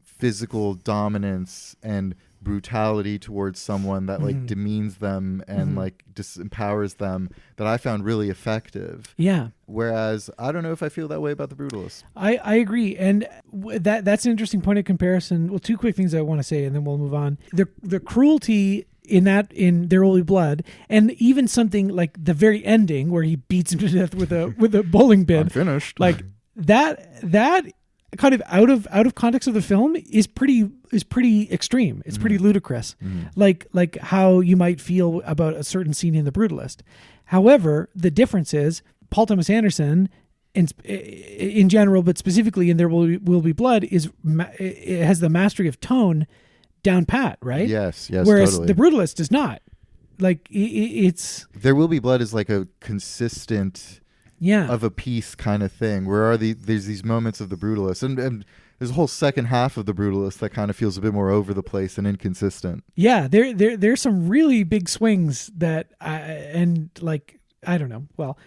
physical dominance and brutality towards someone that like demeans them and like disempowers them that I found really effective. Yeah. Whereas I don't know if I feel that way about The Brutalist. I agree, and that's an interesting point of comparison. Well, two quick things I want to say, and then we'll move on. The cruelty in There Will Be Blood, and even something like the very ending where he beats him to death with a bowling bin, Unfinished. like that kind of out of context of the film is pretty extreme. It's pretty ludicrous, like how you might feel about a certain scene in The Brutalist. However, the difference is Paul Thomas Anderson, in general, but specifically in There Will Be Blood, it has the mastery of tone down pat, right? Yes, Whereas totally. The Brutalist does not. Like it's There Will Be Blood is like a consistent of a piece kind of thing. There's these moments of The Brutalist, and there's a whole second half of The Brutalist that kind of feels a bit more over the place and inconsistent. Yeah, there's some really big swings that I don't know. Well,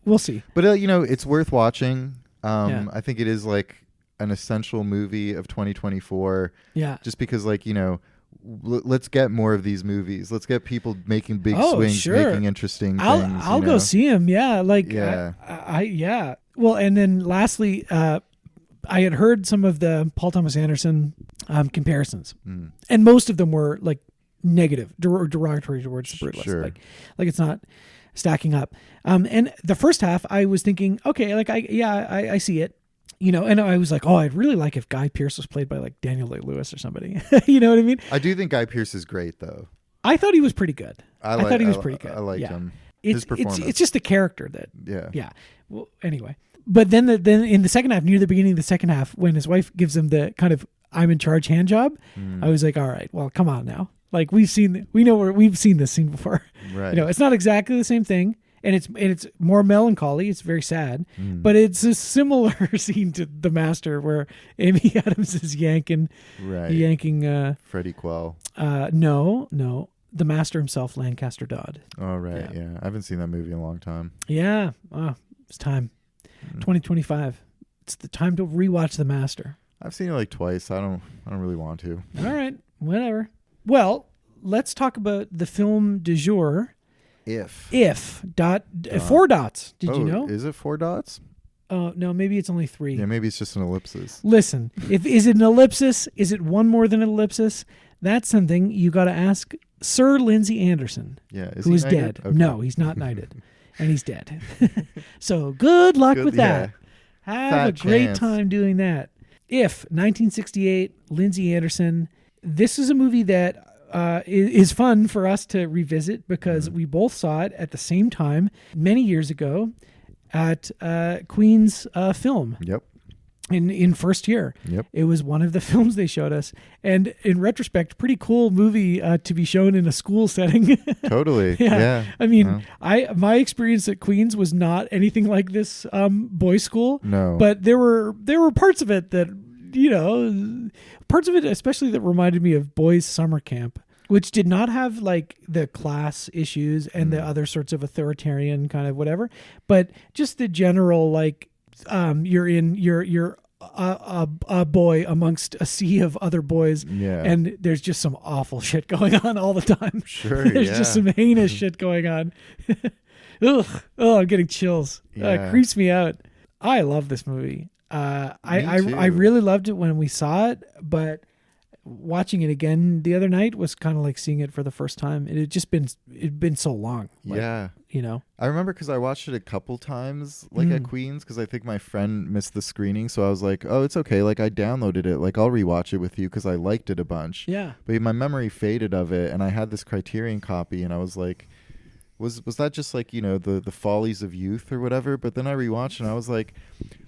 we'll see. But you know, it's worth watching. Yeah. I think it is like an essential movie of 2024. Yeah. Just because, like, you know, let's get more of these movies. Let's get people making big swings, sure. making interesting I'll things. I'll go see him. Yeah, like Yeah. yeah. Well, and then lastly, I had heard some of the Paul Thomas Anderson comparisons, and most of them were like negative, derogatory towards The Brutalist. Sure. Like it's not stacking up. And the first half, I was thinking, okay, like I see it. You know, and I was like, oh, I'd really like if Guy Pearce was played by like Daniel Day-Lewis or somebody. You know what I mean? I do think Guy Pearce is great, though. I thought he was pretty good. I thought he was pretty good. I liked Yeah. him. His performance. It's just the character that. Yeah. Yeah. Well, anyway, but then in the second half, near the beginning of the second half, when his wife gives him the kind of I'm in charge hand job, I was like, all right, well, come on now. Like we've seen this scene before. Right. You know, it's not exactly the same thing. And it's more melancholy. It's very sad, but it's a similar scene to The Master, where Amy Adams is yanking Freddie Quell. No, The Master himself, Lancaster Dodd. Oh, right. Yeah. I haven't seen that movie in a long time. Yeah, it's time. 2025. It's the time to rewatch The Master. I've seen it like twice. I don't really want to. All right, whatever. Well, let's talk about the film du jour. If dot 4 dots. Did you know? Is it 4 dots? Oh no, maybe it's only 3. Yeah, maybe it's just an ellipsis. Listen, is it an ellipsis? Is it one more than an ellipsis? That's something you got to ask Sir Lindsay Anderson. Yeah, who is dead. Okay. No, he's not knighted, and he's dead. So good luck with that. Have Fat a great chance. time doing that. If 1968, Lindsay Anderson. This is a movie that is fun for us to revisit because we both saw it at the same time many years ago at Queen's Film. Yep. In first year. Yep. It was one of the films they showed us. And in retrospect, pretty cool movie to be shown in a school setting. Totally. Yeah. I mean, my experience at Queen's was not anything like this boys' school. No. But there were parts of it that, you know, parts of it especially that reminded me of boys' summer camp, which did not have like the class issues and the other sorts of authoritarian kind of whatever, but just the general like you're a boy amongst a sea of other boys, and there's just some awful shit going on all the time. Sure, there's just some heinous shit going on. Ugh, I'm getting chills. It creeps me out. I love this movie. I really loved it when we saw it, but watching it again the other night was kind of like seeing it for the first time. It'd been so long. Like, you know, I remember because I watched it a couple times, like at Queens, because I think my friend missed the screening. So I was like, oh, it's okay. Like I downloaded it. Like I'll rewatch it with you because I liked it a bunch. Yeah. But my memory faded of it, and I had this Criterion copy, and I was like, was that just like, you know, the follies of youth or whatever? But then I rewatched, and I was like,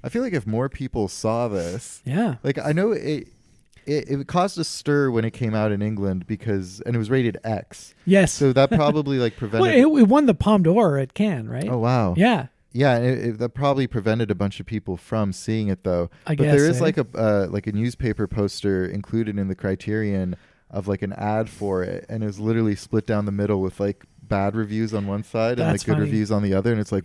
I feel like if more people saw this, like I know it caused a stir when it came out in England and it was rated X. Yes. So that probably like prevented. Well, it won the Palme d'Or at Cannes, right? Oh wow. Yeah. Yeah, that probably prevented a bunch of people from seeing it though. I but guess, there is like a newspaper poster included in the Criterion of like an ad for it, and it was literally split down the middle with like bad reviews on one side and like good reviews on the other, and it's like,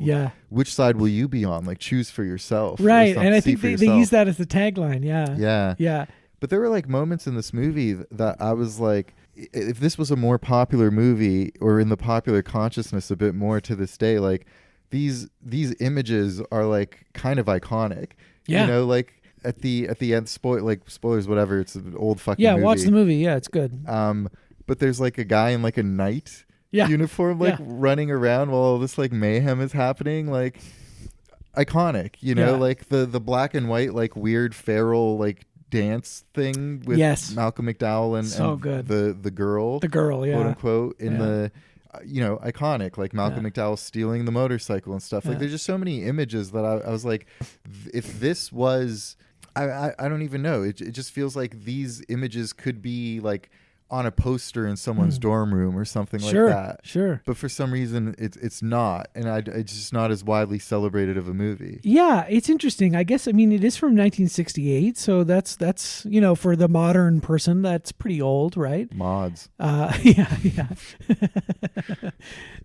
which side will you be on? Like choose for yourself. Right, and I think they use that as the tagline. Yeah. But there were like moments in this movie that I was like, if this was a more popular movie or in the popular consciousness a bit more to this day, like these images are like kind of iconic. You know, like at the end, spoilers, whatever. It's an old fucking movie. Watch the movie. Yeah, it's good. But there's like a guy in like a knight uniform, like running around while all this like mayhem is happening, like iconic. You know, like the black and white, like weird feral, like dance thing with Malcolm McDowell and good. the girl, quote unquote, in the you know, iconic, like Malcolm McDowell stealing the motorcycle and stuff. Like there's just so many images that I was like, if this was, I don't even know, it just feels like these images could be like on a poster in someone's dorm room or something like that. Sure. But for some reason it's not, and it's just not as widely celebrated of a movie. Yeah, it's interesting. I guess, I mean, it is from 1968, so that's you know, for the modern person, that's pretty old, right? Mods. Yeah.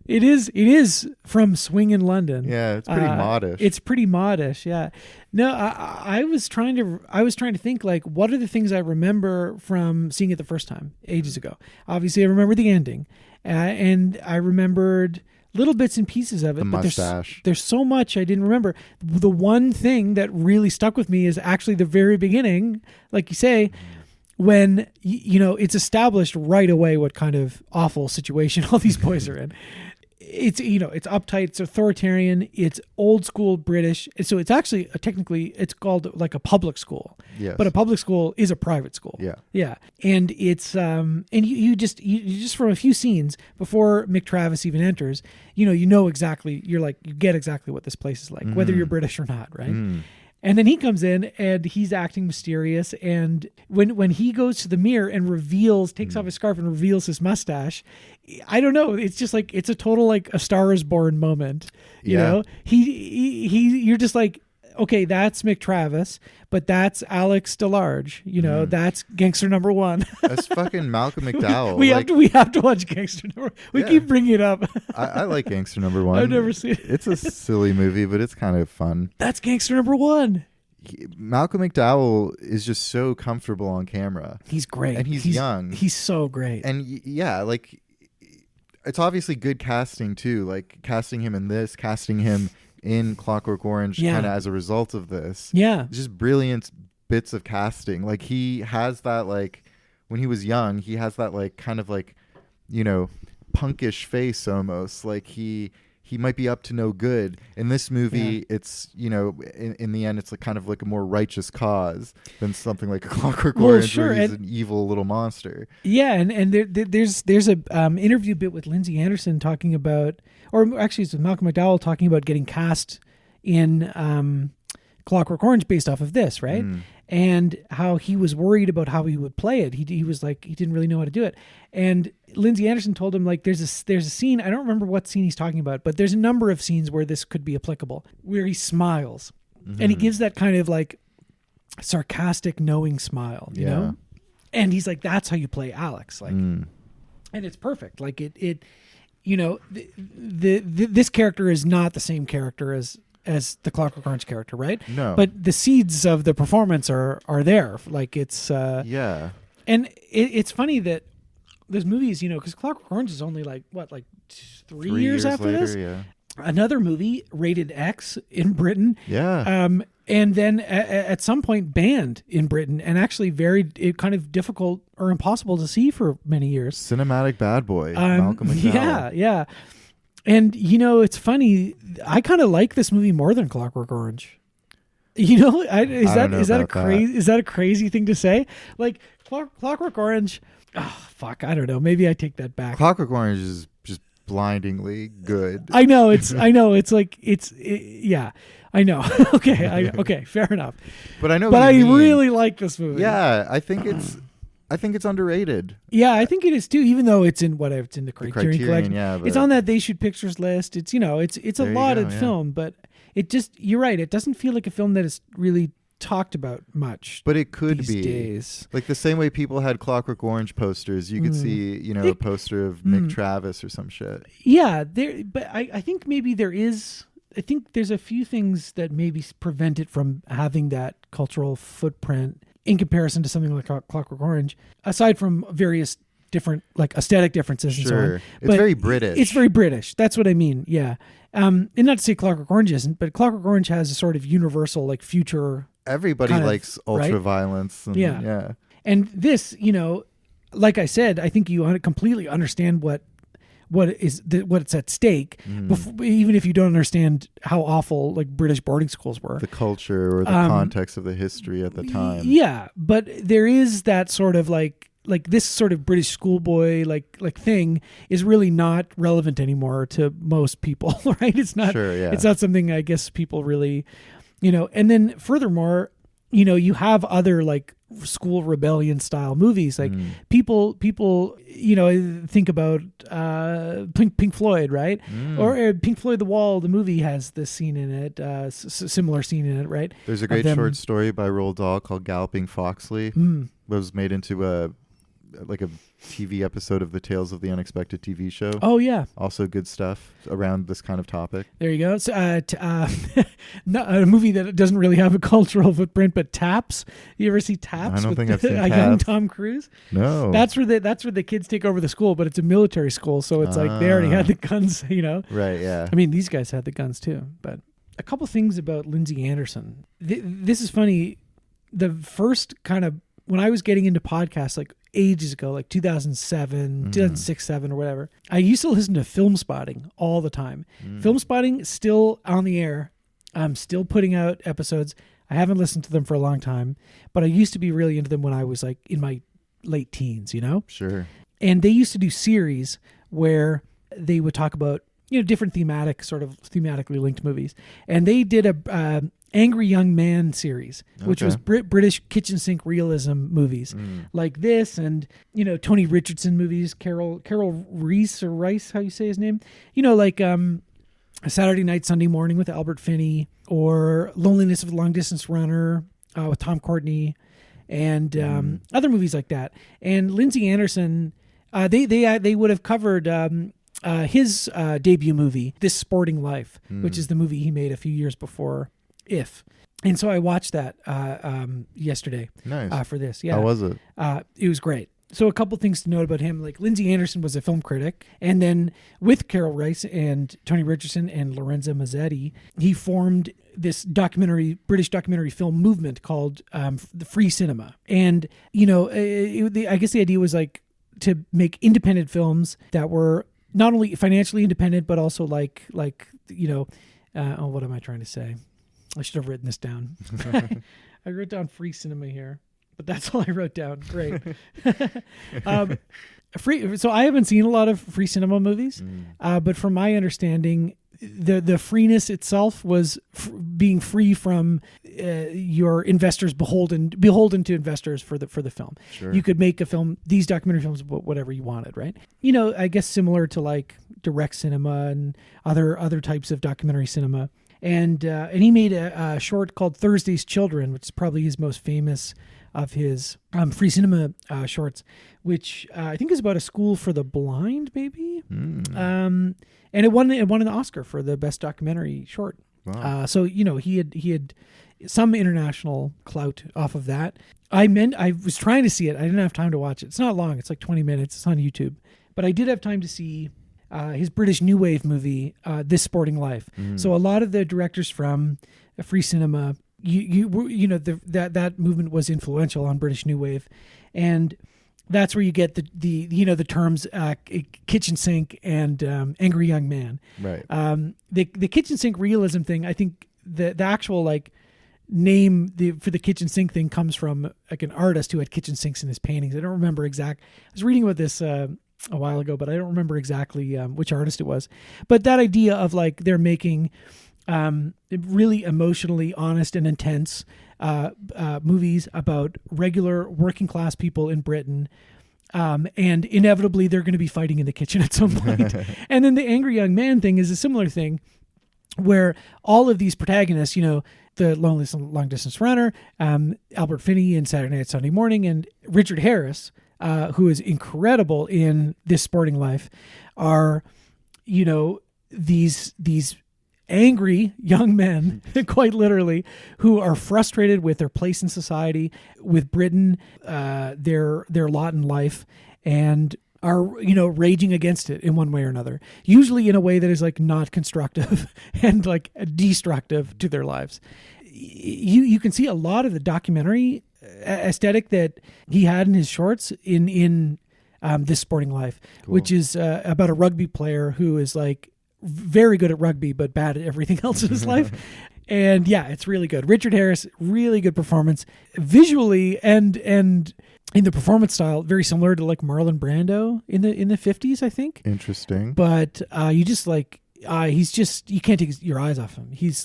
It is from Swing in London. Yeah, it's pretty modish. It's pretty modish, yeah. No, I was trying to think, like, what are the things I remember from seeing it the first time ages ago? Obviously, I remember the ending, and I remembered little bits and pieces of it. The mustache. There's so much I didn't remember. The one thing that really stuck with me is actually the very beginning, like you say, when you know it's established right away what kind of awful situation all these boys are in. It's, you know, it's uptight, it's authoritarian, it's old school British. So it's actually technically it's called like a public school. Yes. But a public school is a private school. Yeah. Yeah. And it's and you just from a few scenes before Mick Travis even enters, you know exactly, you get exactly what this place is like, whether you're British or not, right? And then he comes in and he's acting mysterious. And when he goes to the mirror and takes off his scarf and reveals his mustache, I don't know. It's just like, it's a total, like, A Star is Born moment. You know, you're just like, okay, that's Mick Travis, but that's Alex DeLarge. You know, that's Gangster Number One. That's fucking Malcolm McDowell. We have to watch Gangster Number One. We keep bringing it up. I like Gangster Number One. I've never seen it. It's a silly movie, but it's kind of fun. That's Gangster Number One. Malcolm McDowell is just so comfortable on camera. He's great. And he's young. He's so great. And like, it's obviously good casting too. Like casting him in this, casting him in Clockwork Orange, kind of as a result of this. Yeah. It's just brilliant bits of casting. Like he has that, like, when he was young, he has that, like, kind of like, you know, punkish face almost. Like he might be up to no good. In this movie, it's, you know, in the end, it's like kind of like a more righteous cause than something like a Clockwork Orange where he's an evil little monster. Yeah, and there's a interview bit with Lindsay Anderson talking about, or actually it's with Malcolm McDowell talking about getting cast in Clockwork Orange based off of this, right? And how he was worried about how he would play it. He was like, he didn't really know how to do it. And Lindsay Anderson told him, like, there's a scene, I don't remember what scene he's talking about, but there's a number of scenes where this could be applicable, where he smiles. And he gives that kind of like sarcastic, knowing smile, you know? And he's like, that's how you play Alex. Like, and it's perfect. Like it you know, this character is not the same character as as the Clockwork Orange character, right? No. But the seeds of the performance are there. Like it's Yeah. and it's funny that those movies, because Clockwork Orange is only like 3 years after later, this. Yeah. Another movie rated X in Britain. Yeah. And then at some point banned in Britain, and actually kind of difficult or impossible to see for many years. Cinematic bad boy. Malcolm McDowell. Yeah. And it's funny. I kind of like this movie more than Clockwork Orange. Is that a crazy thing to say? Like Clockwork Orange. Oh fuck! I don't know. Maybe I take that back. Clockwork Orange is just blindingly good. I know. Yeah. I know. Okay. Fair enough. But I know. But what I you mean. really like this movie. Yeah, I think it's underrated. Yeah, I think it is too. Even though it's in the Criterion collection, yeah, but it's on that They Shoot Pictures list. It's it's a lauded film, but it just you're right. It doesn't feel like a film that is really talked about much. But it could these be days. Like the same way people had Clockwork Orange posters. You could see a poster of Mick Travis or some shit. Yeah, but I think maybe there is. I think there's a few things that maybe prevent it from having that cultural footprint in comparison to something like Clockwork Orange, aside from various different like aesthetic differences and so on. It's But very British. It's very British. That's what I mean. Yeah. And not to say Clockwork Orange isn't, but Clockwork Orange has a sort of universal like future. Everybody likes ultra violence. And, yeah. And this, like I said, I think you completely understand what's at stake, before, even if you don't understand how awful like British boarding schools were. The culture or the context of the history at the time. Yeah, but there is that sort of like this sort of British schoolboy like thing is really not relevant anymore to most people, right? It's not. Sure, yeah. It's not something I guess people really, And then furthermore, you have other like school rebellion style movies like people think about Pink Floyd, right? Or Pink Floyd The Wall, the movie has this scene in it, similar scene in it, right? There's a great short story by Roald Dahl called Galloping Foxley. Was made into a TV episode of the Tales of the Unexpected TV show. Oh yeah, also good stuff around this kind of topic. There you go. So, a movie that doesn't really have a cultural footprint, but Taps. You ever see Taps? I don't think I've seen a Taps. young Tom Cruise. No, that's where the kids take over the school, but it's a military school, so it's like they already had the guns. Right? Yeah. I mean, these guys had the guns too. But a couple things about Lindsay Anderson. This is funny. The first kind of when I was getting into podcasts like ages ago, like 2007, 2006, 7 or whatever, I used to listen to Film Spotting all the time. Film Spotting still on the air. I'm still putting out episodes. I haven't listened to them for a long time, but I used to be really into them when I was like in my late teens, Sure. And they used to do series where they would talk about, different thematically linked movies. And they did a Angry Young Man series, which was British kitchen sink realism movies like this, and Tony Richardson movies, Carol Reese or Rice, how you say his name, like Saturday Night Sunday Morning with Albert Finney, or Loneliness of the Long Distance Runner with Tom Courtenay, and other movies like that. And Lindsay Anderson, they would have covered his debut movie, This Sporting Life, which is the movie he made a few years before If. And so I watched that yesterday. Nice. For this. Yeah. How was it? It was great. So a couple things to note about him. Like Lindsay Anderson was a film critic, and then with Carol Rice and Tony Richardson and Lorenzo Mazzetti, he formed this British documentary film movement called the Free Cinema. And I guess the idea was like to make independent films that were not only financially independent, but also what am I trying to say? I should have written this down. I wrote down Free Cinema here, but that's all I wrote down. Great. So I haven't seen a lot of Free Cinema movies, but from my understanding, the freeness itself was being free from your investors, beholden to investors for the film. Sure. You could make a film, these documentary films, whatever you wanted, right? I guess similar to like direct cinema and other types of documentary cinema. And he made a short called Thursday's Children, which is probably his most famous of his Free Cinema shorts, which I think is about a school for the blind, maybe. And it won an Oscar for the best documentary short. Wow. So he had some international clout off of that. I was trying to see it. I didn't have time to watch it. It's not long. It's like 20 minutes. It's on YouTube. But I did have time to see his British New Wave movie, This Sporting Life. So a lot of the directors from free cinema, that movement was influential on British New Wave, and that's where you get the terms kitchen sink and angry young man. Right. The kitchen sink realism thing. I think the actual name for the kitchen sink thing comes from an artist who had kitchen sinks in his paintings. I don't remember I was reading about this a while ago, but I don't remember exactly which artist it was. But that idea of they're making really emotionally honest and intense movies about regular working class people in Britain. And inevitably they're going to be fighting in the kitchen at some point. And then the angry young man thing is a similar thing where all of these protagonists, the long distance runner, Albert Finney in Saturday Night, Sunday Morning, and Richard Harris, who is incredible in This Sporting Life, are, these angry young men, quite literally, who are frustrated with their place in society, with Britain, their lot in life, and are raging against it in one way or another, usually in a way that is not constructive and destructive to their lives. You can see a lot of the documentary aesthetic that he had in his shorts in This Sporting Life. Cool. Which is about a rugby player who is very good at rugby but bad at everything else in his life. And yeah, it's really good. Richard Harris, really good performance visually and in the performance style, very similar to Marlon Brando in the 50s, I think. Interesting. But you just you can't take your eyes off him. He's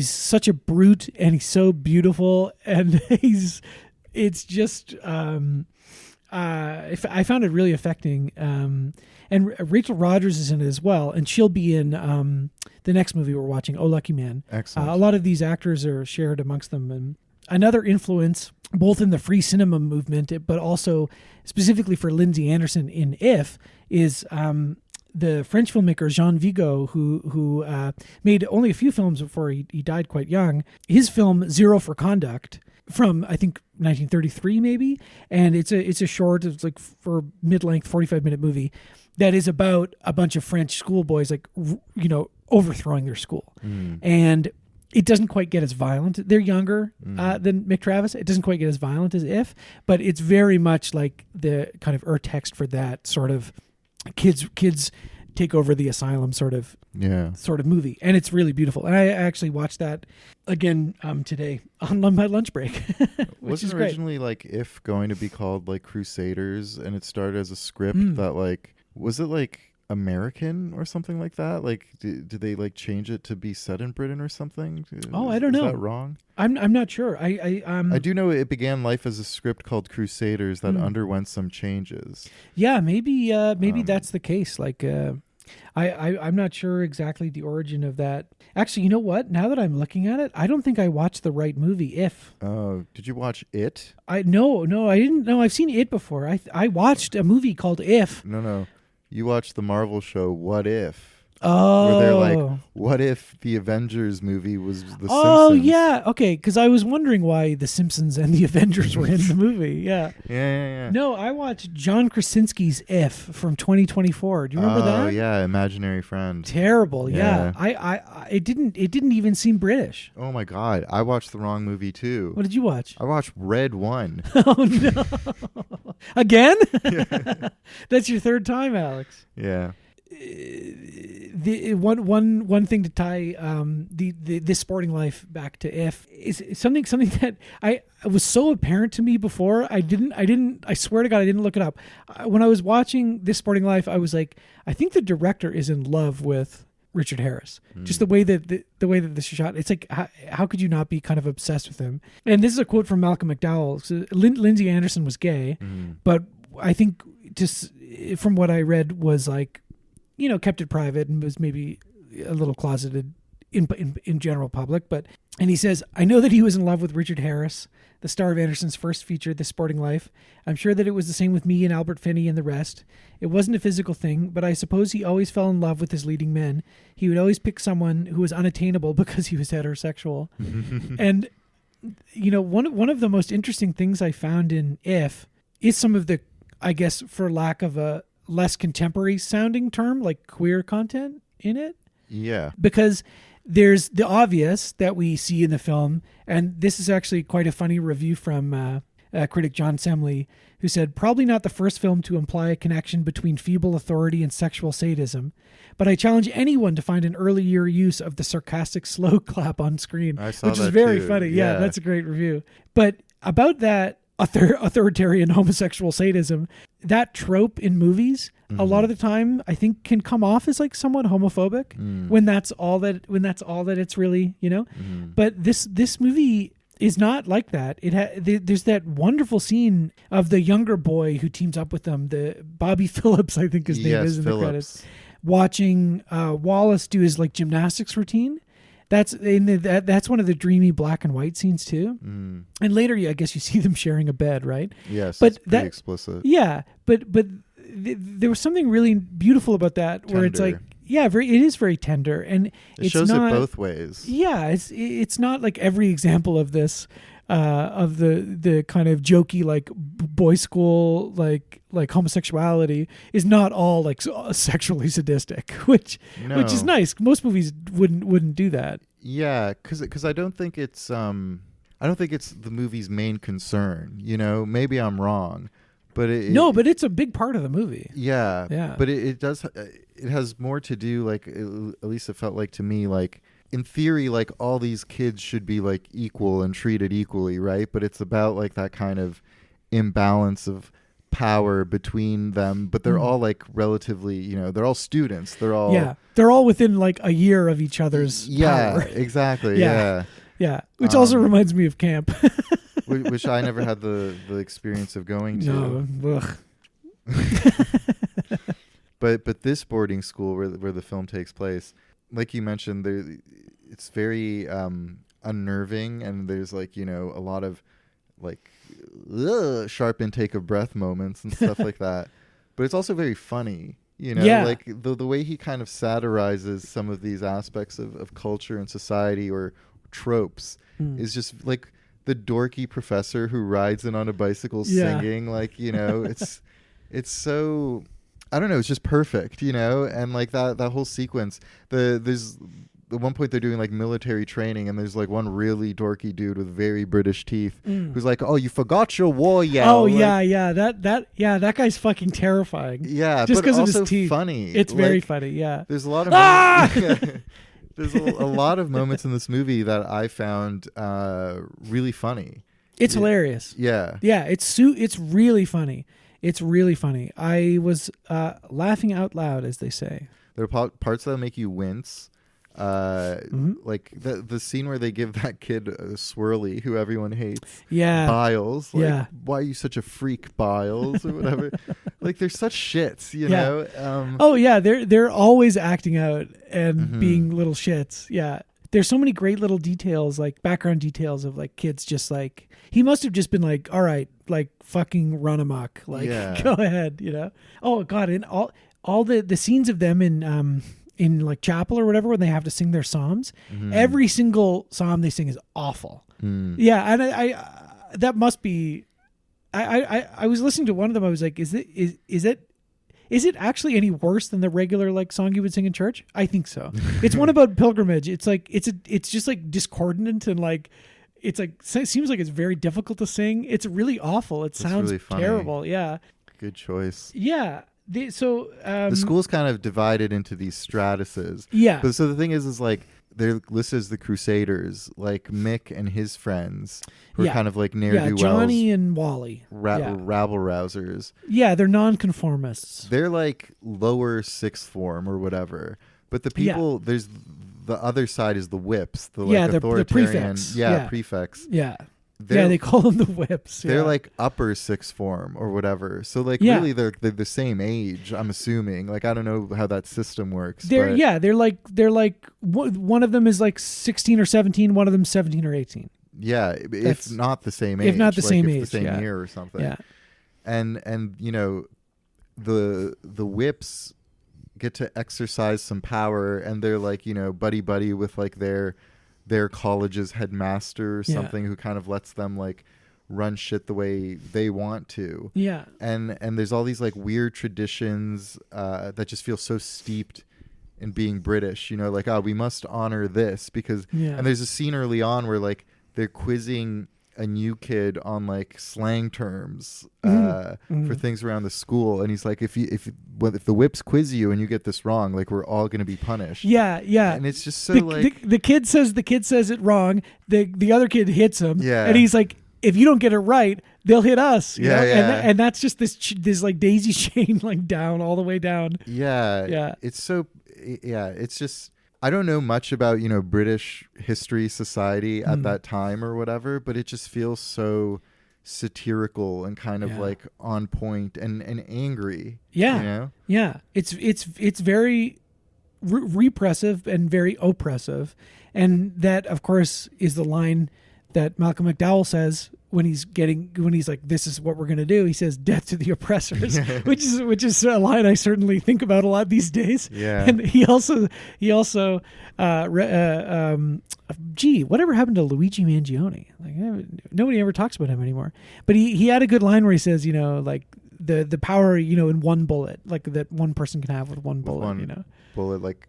such a brute, and he's so beautiful, and it's just I found it really affecting. And Rachel Rodgers is in it as well, and she'll be in the next movie we're watching, Oh Lucky Man. Excellent. A lot of these actors are shared amongst them. And another influence, both in the free cinema movement, but also specifically for Lindsay Anderson in If, is the French filmmaker Jean Vigo, who made only a few films before he died quite young. His film Zero for Conduct, from I think 1933 maybe, and it's a short. It's for mid-length 45-minute movie that is about a bunch of French schoolboys overthrowing their school, and it doesn't quite get as violent. They're younger than Mick Travis. It doesn't quite get as violent as If, but it's very much like the kind of urtext for that sort of kids take over the asylum sort of movie, and it's really beautiful. And I actually watched that again today on my lunch break. Wasn't originally If going to be called Crusaders, and it started as a script that was it American or something like that? Did they change it to be set in Britain or something? I don't know. Is that wrong? I'm not sure. I do know it began life as a script called Crusaders that underwent some changes. Yeah, maybe that's the case. I'm not sure exactly the origin of that. Actually, you know what? Now that I'm looking at it, I don't think I watched the right movie, If. Oh, did you watch It? No, I didn't. No, I've seen It before. I watched a movie called If. No. You watched the Marvel show What If? Oh. Where they're what if the Avengers movie was The Simpsons? Oh, yeah. Okay, because I was wondering why The Simpsons and the Avengers were in the movie. Yeah. Yeah. No, I watched John Krasinski's If from 2024. Do you remember that? Oh, yeah, Imaginary Friend. Terrible. Yeah. It didn't even seem British. Oh my God, I watched the wrong movie too. What did you watch? I watched Red One. Oh no. Again? That's your third time, Alex. Yeah. The one thing to tie This Sporting Life back to If is something that I was so apparent to me before. I swear to God I didn't look it up. When I was watching This Sporting Life, I was like, I think the director is in love with Richard Harris. Just the way that this is shot. It's how could you not be kind of obsessed with him? And this is a quote from Malcolm McDowell. So Lindsay Anderson was gay, but I think just from what I read was kept it private and was maybe a little closeted in general public, and he says, I know that he was in love with Richard Harris, the star of Anderson's first feature, The Sporting Life. I'm sure that it was the same with me and Albert Finney and the rest. It wasn't a physical thing, but I suppose he always fell in love with his leading men. He would always pick someone who was unattainable because he was heterosexual. And, one of the most interesting things I found in If is some of the, I guess, for lack of a less contemporary sounding term, like queer content in it. Yeah. Because there's the obvious that we see in the film, and this is actually quite a funny review from critic John Semley, who said, probably not the first film to imply a connection between feeble authority and sexual sadism, but I challenge anyone to find an earlier use of the sarcastic slow clap on screen, which is very funny. Yeah, that's a great review. But about that authoritarian homosexual sadism, that trope in movies, a lot of the time, I think, can come off as like somewhat homophobic when that's all that it's really, But this movie is not like that. There's that wonderful scene of the younger boy who teams up with them, the Bobby Phillips, I think his name is in the credits, watching Wallace do his like gymnastics routine. That's one of the dreamy black and white scenes too. And later, I guess you see them sharing a bed, right? Yes, but it's pretty explicit. Yeah, but there was something really beautiful about that, where it's like, it is very tender, and it shows it both ways. Yeah, it's not like every example of this, of the kind of jokey like boys' school like homosexuality is not all like sexually sadistic, which is nice. Most movies wouldn't do that. Yeah, because I don't think it's the movie's main concern. Maybe I'm wrong. But but it's a big part of the movie. Yeah. But it has more to do, like, at least it felt like to me, like, in theory, like, all these kids should be like equal and treated equally, right? But it's about like that kind of imbalance of power between them. But they're all like relatively, they're all students. They're all within like a year of each other's power. Exactly. Yeah. Which also reminds me of camp. Which I never had the experience of going to. No. But this boarding school where the film takes place, like you mentioned, it's very unnerving, and there's like a lot of like sharp intake of breath moments and stuff like that. But it's also very funny. Like the way he kind of satirizes some of these aspects of culture and society or tropes is just like the dorky professor who rides in on a bicycle singing, like, it's so, I don't know, it's just perfect, and like that whole sequence, there's at one point they're doing like military training, and there's like one really dorky dude with very British teeth who's like, oh, you forgot your war yell. Oh, like, that guy's fucking terrifying. Yeah, just because of his teeth. Funny. It's very funny. Yeah. There's a lot of there's a lot of moments in this movie that I found really funny. It's hilarious. Yeah. Yeah, it's really funny. It's really funny. I was laughing out loud, as they say. There are parts that make you wince. Like the scene where they give that kid a swirly who everyone hates. Yeah. Biles. Like, why are you such a freak, Biles, or whatever? Like, they're such shits, know? They're always acting out and being little shits. Yeah. There's so many great little details, like background details of like kids just like, he must have just been like, all right, like fucking run amok. Like, go ahead, Oh God. And all the scenes of them in like chapel or whatever, when they have to sing their psalms, every single psalm they sing is awful. Yeah. And I that must be, I was listening to one of them. I was like, is it actually any worse than the regular like song you would sing in church? I think so. It's one about pilgrimage. It's like, it's just like discordant, and like, it's like, it seems like it's very difficult to sing. It's really awful. It sounds really terrible. Yeah. Good choice. Yeah. The school's kind of divided into these stratuses. Yeah. But so the thing is like, they're listed as the Crusaders, like Mick and his friends, who are kind of like ne'er-do-wells. Johnny and Wally. Rabble-rousers. Yeah, they're nonconformists. They're like lower sixth form or whatever. But the people, there's the other side is the whips, the like authoritarian. The prefects. Prefects. Yeah. they call them the whips. They're yeah. like upper sixth form or whatever. So like Yeah. really they're the same age, I'm assuming. Like I don't know how that system works. They're but they're like one of them is like 16 or 17, one of them 17 or 18. yeah, That's- if not the same age. if not the like same if age, the same yeah. year or something. Yeah. And you know, the whips get to exercise some power, and they're like, you know, buddy with like their college's headmaster or Yeah. something, who kind of lets them like run shit the way they want to. Yeah. And there's all these like weird traditions that just feel so steeped in being British, you know, like, oh, we must honor this because Yeah. and there's a scene early on where like they're quizzing a new kid on like slang terms for things around the school, and he's like, if the whips quiz you and you get this wrong, like we're all going to be punished. Yeah. And it's just so the kid says it wrong. The other kid hits him. Yeah. And he's like, if you don't get it right, they'll hit us. you Yeah, know? yeah. And that's just this like daisy chain like down all the way down. Yeah. It's so, yeah, it's just, I don't know much about, you know, British history, society at that time or whatever, but it just feels so satirical and kind of Yeah. like on point and angry. Yeah. You know? Yeah. It's very repressive and very oppressive. And that, of course, is the line that Malcolm McDowell says when he's like, this is what we're going to do. He says, death to the oppressors, which is a line I certainly think about a lot these days. Yeah. And he also whatever happened to Luigi Mangione? Like, nobody ever talks about him anymore. But he had a good line where he says, you know, like the power, you know, in one bullet, like that one person can have with one bullet, One you know. bullet, like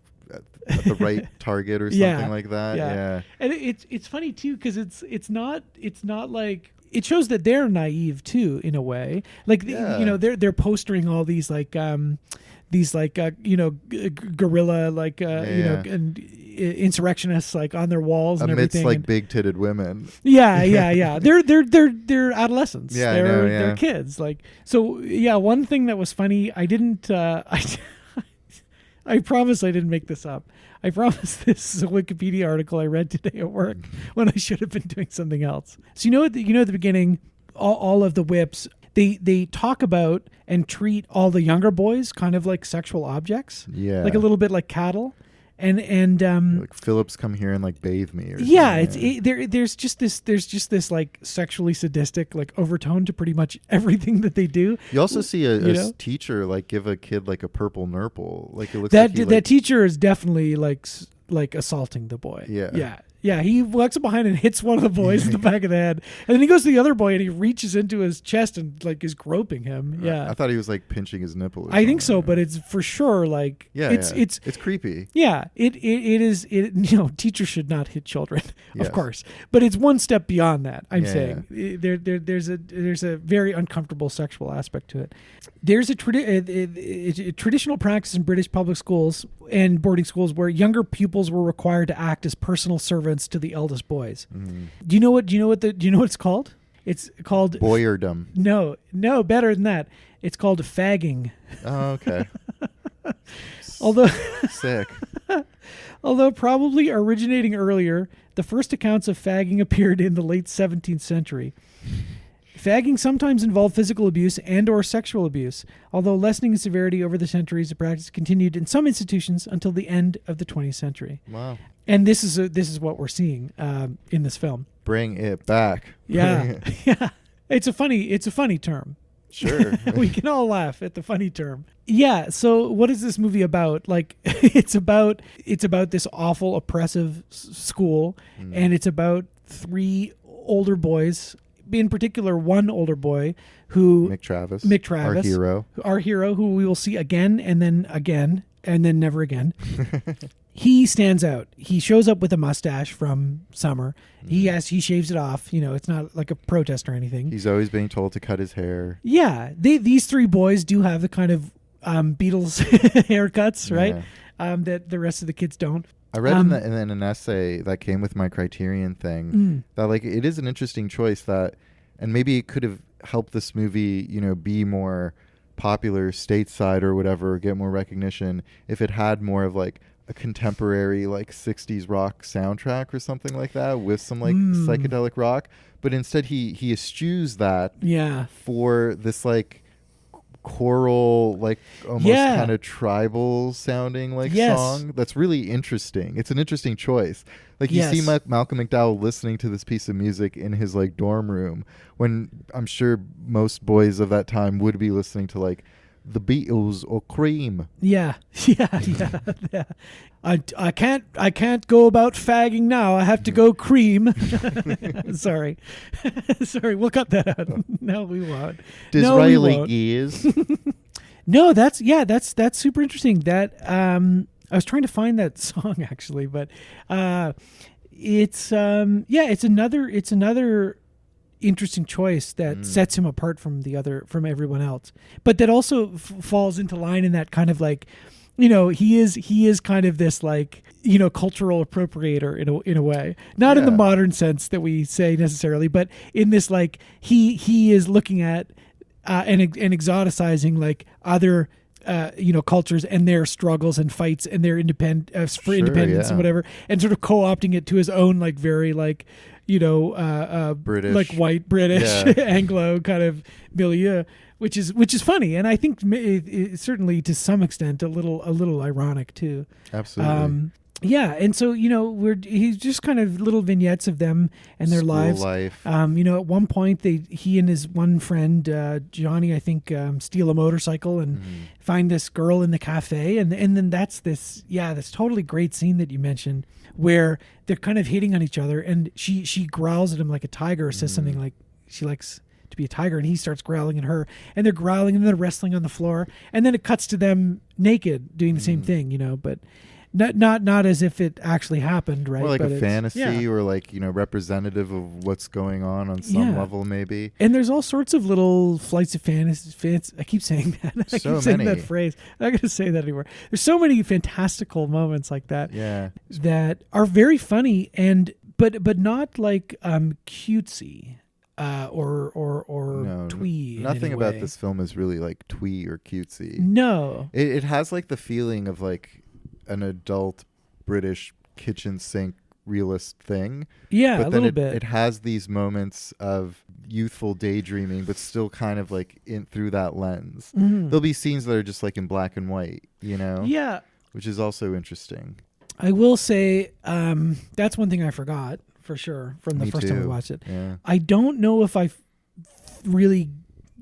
at the right target or something Yeah. like that. Yeah. And it's funny too, because it's not like, it shows that they're naive too in a way. Like Yeah. you know, they're postering all these like you know, guerrilla like you know, and insurrectionists like on their walls and Amidst everything. like And- big titted women. yeah. They're adolescents. Yeah, I know, They're yeah. kids. Like, so yeah. One thing that was funny, I didn't. I promise I didn't make this up. I promise this is a Wikipedia article I read today at work when I should have been doing something else. So at the beginning, all of the whips, they talk about and treat all the younger boys kind of like sexual objects. Yeah. Like a little bit like cattle. And Like, Phillips, come here and like bathe me. Or yeah, something. there's just this like sexually sadistic like overtone to pretty much everything that they do. You also see a You know? teacher like give a kid like a purple nurple. Like it looks That like he, that like, teacher is definitely like assaulting the boy. Yeah. He walks up behind and hits one of the boys in the back of the head, and then he goes to the other boy and he reaches into his chest and like is groping him. Yeah, I thought he was like pinching his nipple. Or I think so, something. but it's for sure like it's creepy. yeah, it is you know, teachers should not hit children, Yes. of course, but it's one step beyond that. I'm Yeah. saying there's a very uncomfortable sexual aspect to it. There's a traditional practice in British public schools and boarding schools where younger pupils were required to act as personal servants to the eldest boys. Do you know what it's called? It's called Boyardom. No, better than that. It's called fagging. Oh, okay. Although Sick. Although probably originating earlier, the first accounts of fagging appeared in the late 17th century. Fagging sometimes involved physical abuse and or sexual abuse, although lessening in severity over the centuries, the practice continued in some institutions until the end of the 20th century. Wow. And this is what we're seeing in this film. Bring it back. Yeah, yeah. It's a funny term. Sure. We can all laugh at the funny term. Yeah. So what is this movie about? Like, it's about this awful, oppressive school, and it's about three older boys. In particular, one older boy who Mick Travis. our hero, who we will see again and then never again. He stands out. He shows up with a mustache from Summer. He shaves it off. You know, it's not like a protest or anything. He's always being told to cut his hair. Yeah, these three boys do have the kind of Beatles haircuts, right? Yeah. That the rest of the kids don't. I read in an essay that came with my Criterion thing that like it is an interesting choice that, and maybe it could have helped this movie, you know, be more popular stateside or whatever, or get more recognition if it had more of like a contemporary like 60s rock soundtrack or something like that with some like psychedelic rock, but instead he eschews that for this like choral, like almost kind of tribal sounding like song that's really interesting. It's an interesting choice. Like you see Malcolm McDowell listening to this piece of music in his like dorm room when I'm sure most boys of that time would be listening to like the Beatles or Cream. Yeah. I can't go about fagging now. I have to go Cream. Sorry. We'll cut that out. No, we won't. Disraeli gears. No, that's super interesting. That I was trying to find that song actually, but it's another interesting choice that sets him apart from everyone else, but that also falls into line in that kind of like, he is kind of this like, cultural appropriator in a way, not in the modern sense that we say necessarily, but in this like he is looking at and exoticizing like other cultures and their struggles and fights and their independence and whatever, and sort of co-opting it to his own like very like British, like white British Anglo kind of milieu, which is funny, and I think certainly to some extent a little ironic too. Absolutely. And so he's just kind of little vignettes of them and their School lives. life. At one point he and his one friend Johnny, I think, steal a motorcycle and find this girl in the cafe, and then that's this totally great scene that you mentioned where they're kind of hitting on each other, and she growls at him like a tiger, or says something like she likes to be a tiger, and he starts growling at her, and they're growling and they're wrestling on the floor, and then it cuts to them naked doing the same thing, but not as if it actually happened, right? Or like but a fantasy, or like representative of what's going on some level, maybe. And there's all sorts of little flights of fantasy. I keep saying that. I keep saying that phrase. I'm not going to say that anymore. There's so many fantastical moments like that. Yeah. That are very funny but not like cutesy. Or twee. Nothing about this film is really like twee or cutesy. No. It has like the feeling of like an adult British kitchen sink realist thing. Yeah, but a then little bit. It has these moments of youthful daydreaming, but still kind of like in through that lens. There'll be scenes that are just like in black and white, Yeah. which is also interesting. I will say that's one thing I forgot for sure from the first time I watched it. Yeah. I don't know if I really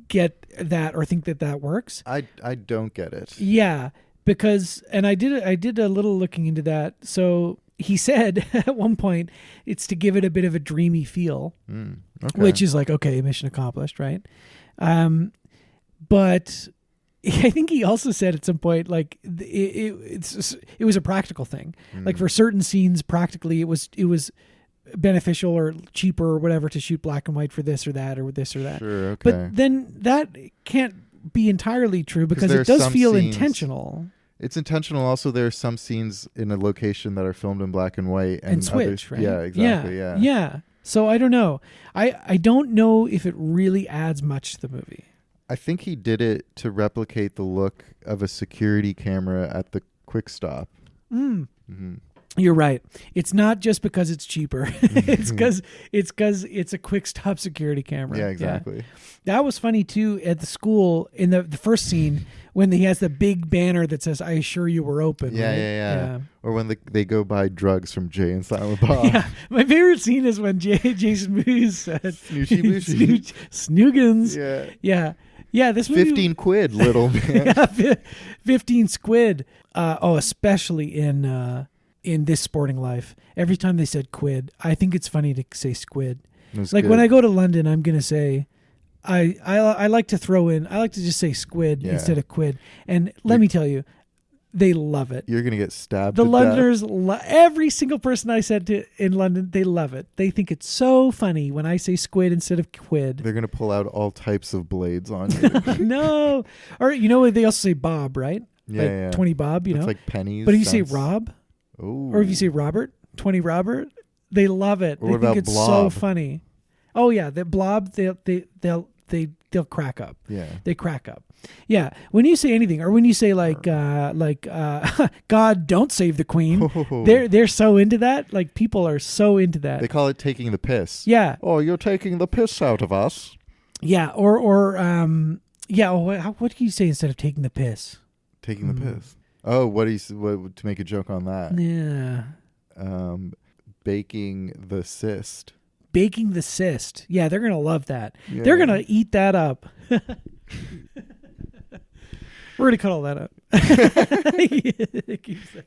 get that or think that works. I don't get it. Yeah, because I did a little looking into that. So he said at one point it's to give it a bit of a dreamy feel, which is like, okay, mission accomplished, right? But I think he also said at some point like it was a practical thing. Like for certain scenes, practically it was beneficial or cheaper or whatever to shoot black and white for this or that or this or that. Sure, okay. But then that can't be entirely true because it does feel intentional. It's intentional. Also, there are some scenes in a location that are filmed in black and white and switch, right? Yeah, exactly. Yeah. So I don't know. I don't know if it really adds much to the movie. I think he did it to replicate the look of a security camera at the Quick Stop. You're right. It's not just because it's cheaper. It's because it's a Quick Stop security camera. Yeah, exactly. Yeah. That was funny too at the school in the first scene when he has the big banner that says "I assure you we're open." Yeah, right? yeah. Or when they go buy drugs from Jay and Silent Bob. Yeah, my favorite scene is when Jason Mewes said Snoochy Boochy. Snoogans. Yeah. This movie, 15 quid, little man. 15 squid. Especially in This Sporting Life. Every time they said quid, I think it's funny to say squid. Like when I go to London, I'm gonna say, I like to just say squid instead of quid. And let me tell you, they love it. You're gonna get stabbed. The Londoners, every single person I said to in London, they love it. They think it's so funny when I say squid instead of quid. They're gonna pull out all types of blades on you. No, or they also say Bob, right? Yeah, like yeah. 20 Bob. It's like pennies. But if you say Rob, ooh. or if you say Robert, 20 Robert, they love it. Or they think it's Blob? so funny. Oh yeah, the Blob. They'll they'll crack up. Yeah. They crack up. Yeah. When you say anything, or when you say like God don't save the queen, they're so into that. Like people are so into that. They call it taking the piss. Yeah. Oh, you're taking the piss out of us. Yeah. Or yeah. What do you say instead of taking the piss? Taking the piss. Oh, what to make a joke on that? Yeah. Baking the cyst. Baking the cyst. Yeah, they're going to love that. Yeah. They're going to eat that up. We're going to cut all that up.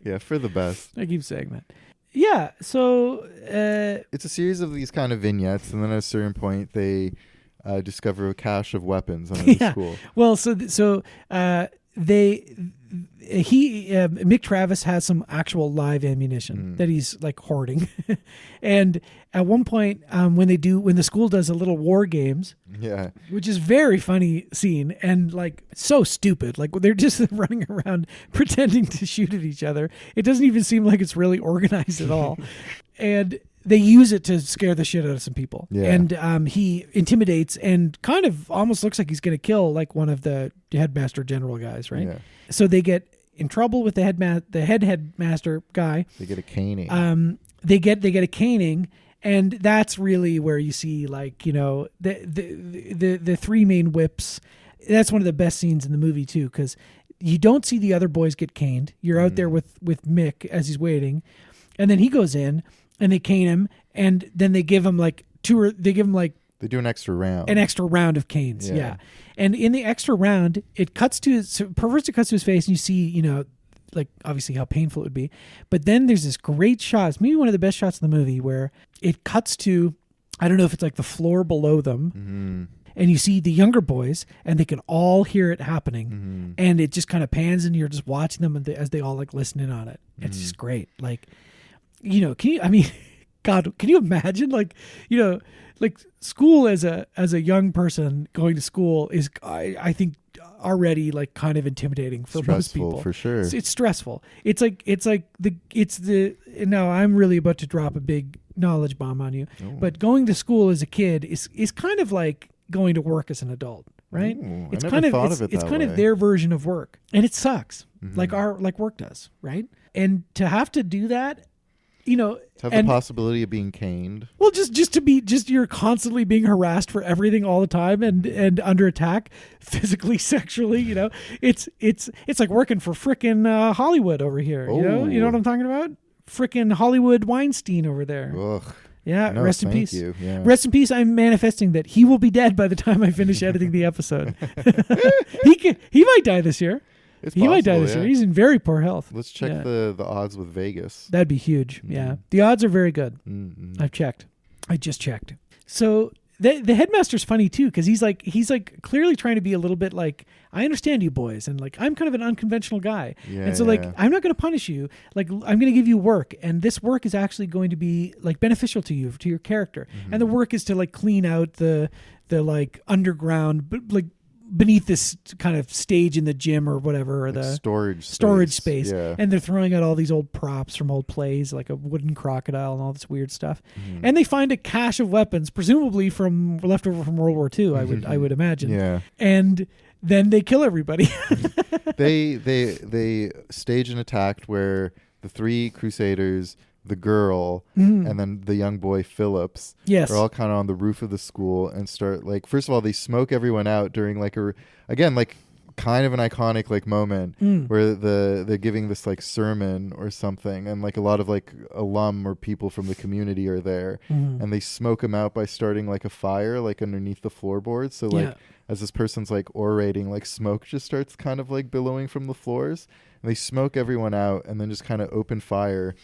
Yeah, for the best. I keep saying that. Yeah, so... it's a series of these kind of vignettes, and then at a certain point, they discover a cache of weapons under the school. Well, Mick Travis has some actual live ammunition that he's like hoarding. And at one point, when the school does a little war games, which is very funny scene and like so stupid, like they're just running around pretending to shoot at each other. It doesn't even seem like it's really organized at all. And they use it to scare the shit out of some people. Yeah. And he intimidates and kind of almost looks like he's going to kill like one of the headmaster general guys, right? Yeah. So they get in trouble with the headmaster guy. They get a caning. They get a caning, and that's really where you see like, you know, the three main whips. That's one of the best scenes in the movie too, because you don't see the other boys get caned. You're out there with Mick as he's waiting, and then he goes in. And they cane him, and then they give him like they do an extra round of canes. Yeah. And in the extra round, it cuts to his face, and you see, you know, like obviously how painful it would be. But then there's this great shot. It's maybe one of the best shots in the movie where it cuts to, I don't know if it's like the floor below them. And you see the younger boys, and they can all hear it happening. And it just kind of pans, and you're just watching them as they all like listen in on it. It's just great. Like, you know, God, can you imagine, like, you know, like school as a young person going to school is, I think, already like kind of intimidating for most people. For sure. It's stressful. Now I'm really about to drop a big knowledge bomb on you, but going to school as a kid is kind of like going to work as an adult, right? Ooh, it's I kind never of thought it's, of it it's that kind way. of their version of work, and it sucks, like work does, right? And to have to do that, you know, to have the possibility of being caned. Well, just you're constantly being harassed for everything all the time and under attack physically, sexually, you know, it's like working for frickin' Hollywood over here. Oh. You know what I'm talking about? Frickin' Hollywood Weinstein over there. Ugh. Yeah. No, rest in thank peace. you. Yeah. Rest in peace. I'm manifesting that he will be dead by the time I finish editing the episode. He might die this year. He might die this year. He's in very poor health. Let's check the odds with Vegas. That'd be huge. Yeah. The odds are very good. I've checked. I just checked. So the headmaster's funny too, because he's like clearly trying to be a little bit like, I understand you boys, and like I'm kind of an unconventional guy. And so like I'm not going to punish you. Like I'm going to give you work, and this work is actually going to be like beneficial to you, to your character. And the work is to like clean out the like underground, but like beneath this kind of stage in the gym or whatever, or like the storage space. Yeah. And they're throwing out all these old props from old plays, like a wooden crocodile and all this weird stuff. And they find a cache of weapons, presumably from leftover from World War II, I would imagine. Yeah. And then they kill everybody. they stage an attack where the three Crusaders, the girl, and then the young boy Phillips are all kind of on the roof of the school and start like, first of all, they smoke everyone out during like kind of an iconic like moment where they're giving this like sermon or something, and like a lot of like alum or people from the community are there, and they smoke them out by starting like a fire like underneath the floorboards. So like as this person's like orating, like smoke just starts kind of like billowing from the floors, and they smoke everyone out and then just kind of open fire.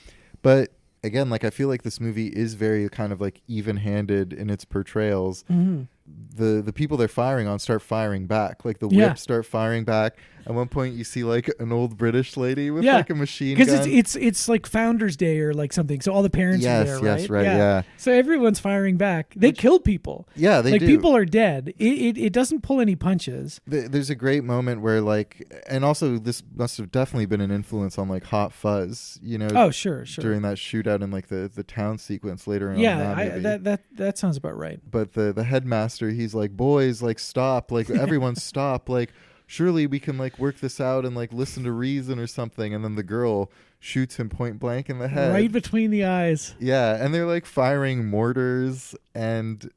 But again, like I feel like this movie is very kind of like even-handed in its portrayals. The people they're firing on start firing back. Like the whips start firing back, At one point, you see like an old British lady with like a machine gun. Because it's like Founders Day or like something. So all the parents are there, right? Yes, right, yeah. So everyone's firing back. They killed people. Yeah, they like do. People are dead. It doesn't pull any punches. There's a great moment where like, and also this must have definitely been an influence on like Hot Fuzz, you know? Oh, sure. During that shootout in like the town sequence later on. That sounds about right. But the headmaster, he's like, boys, like stop, like everyone stop, like surely we can like work this out and like listen to reason or something. And then the girl shoots him point blank in the head, right between the eyes. Yeah, and they're like firing mortars, and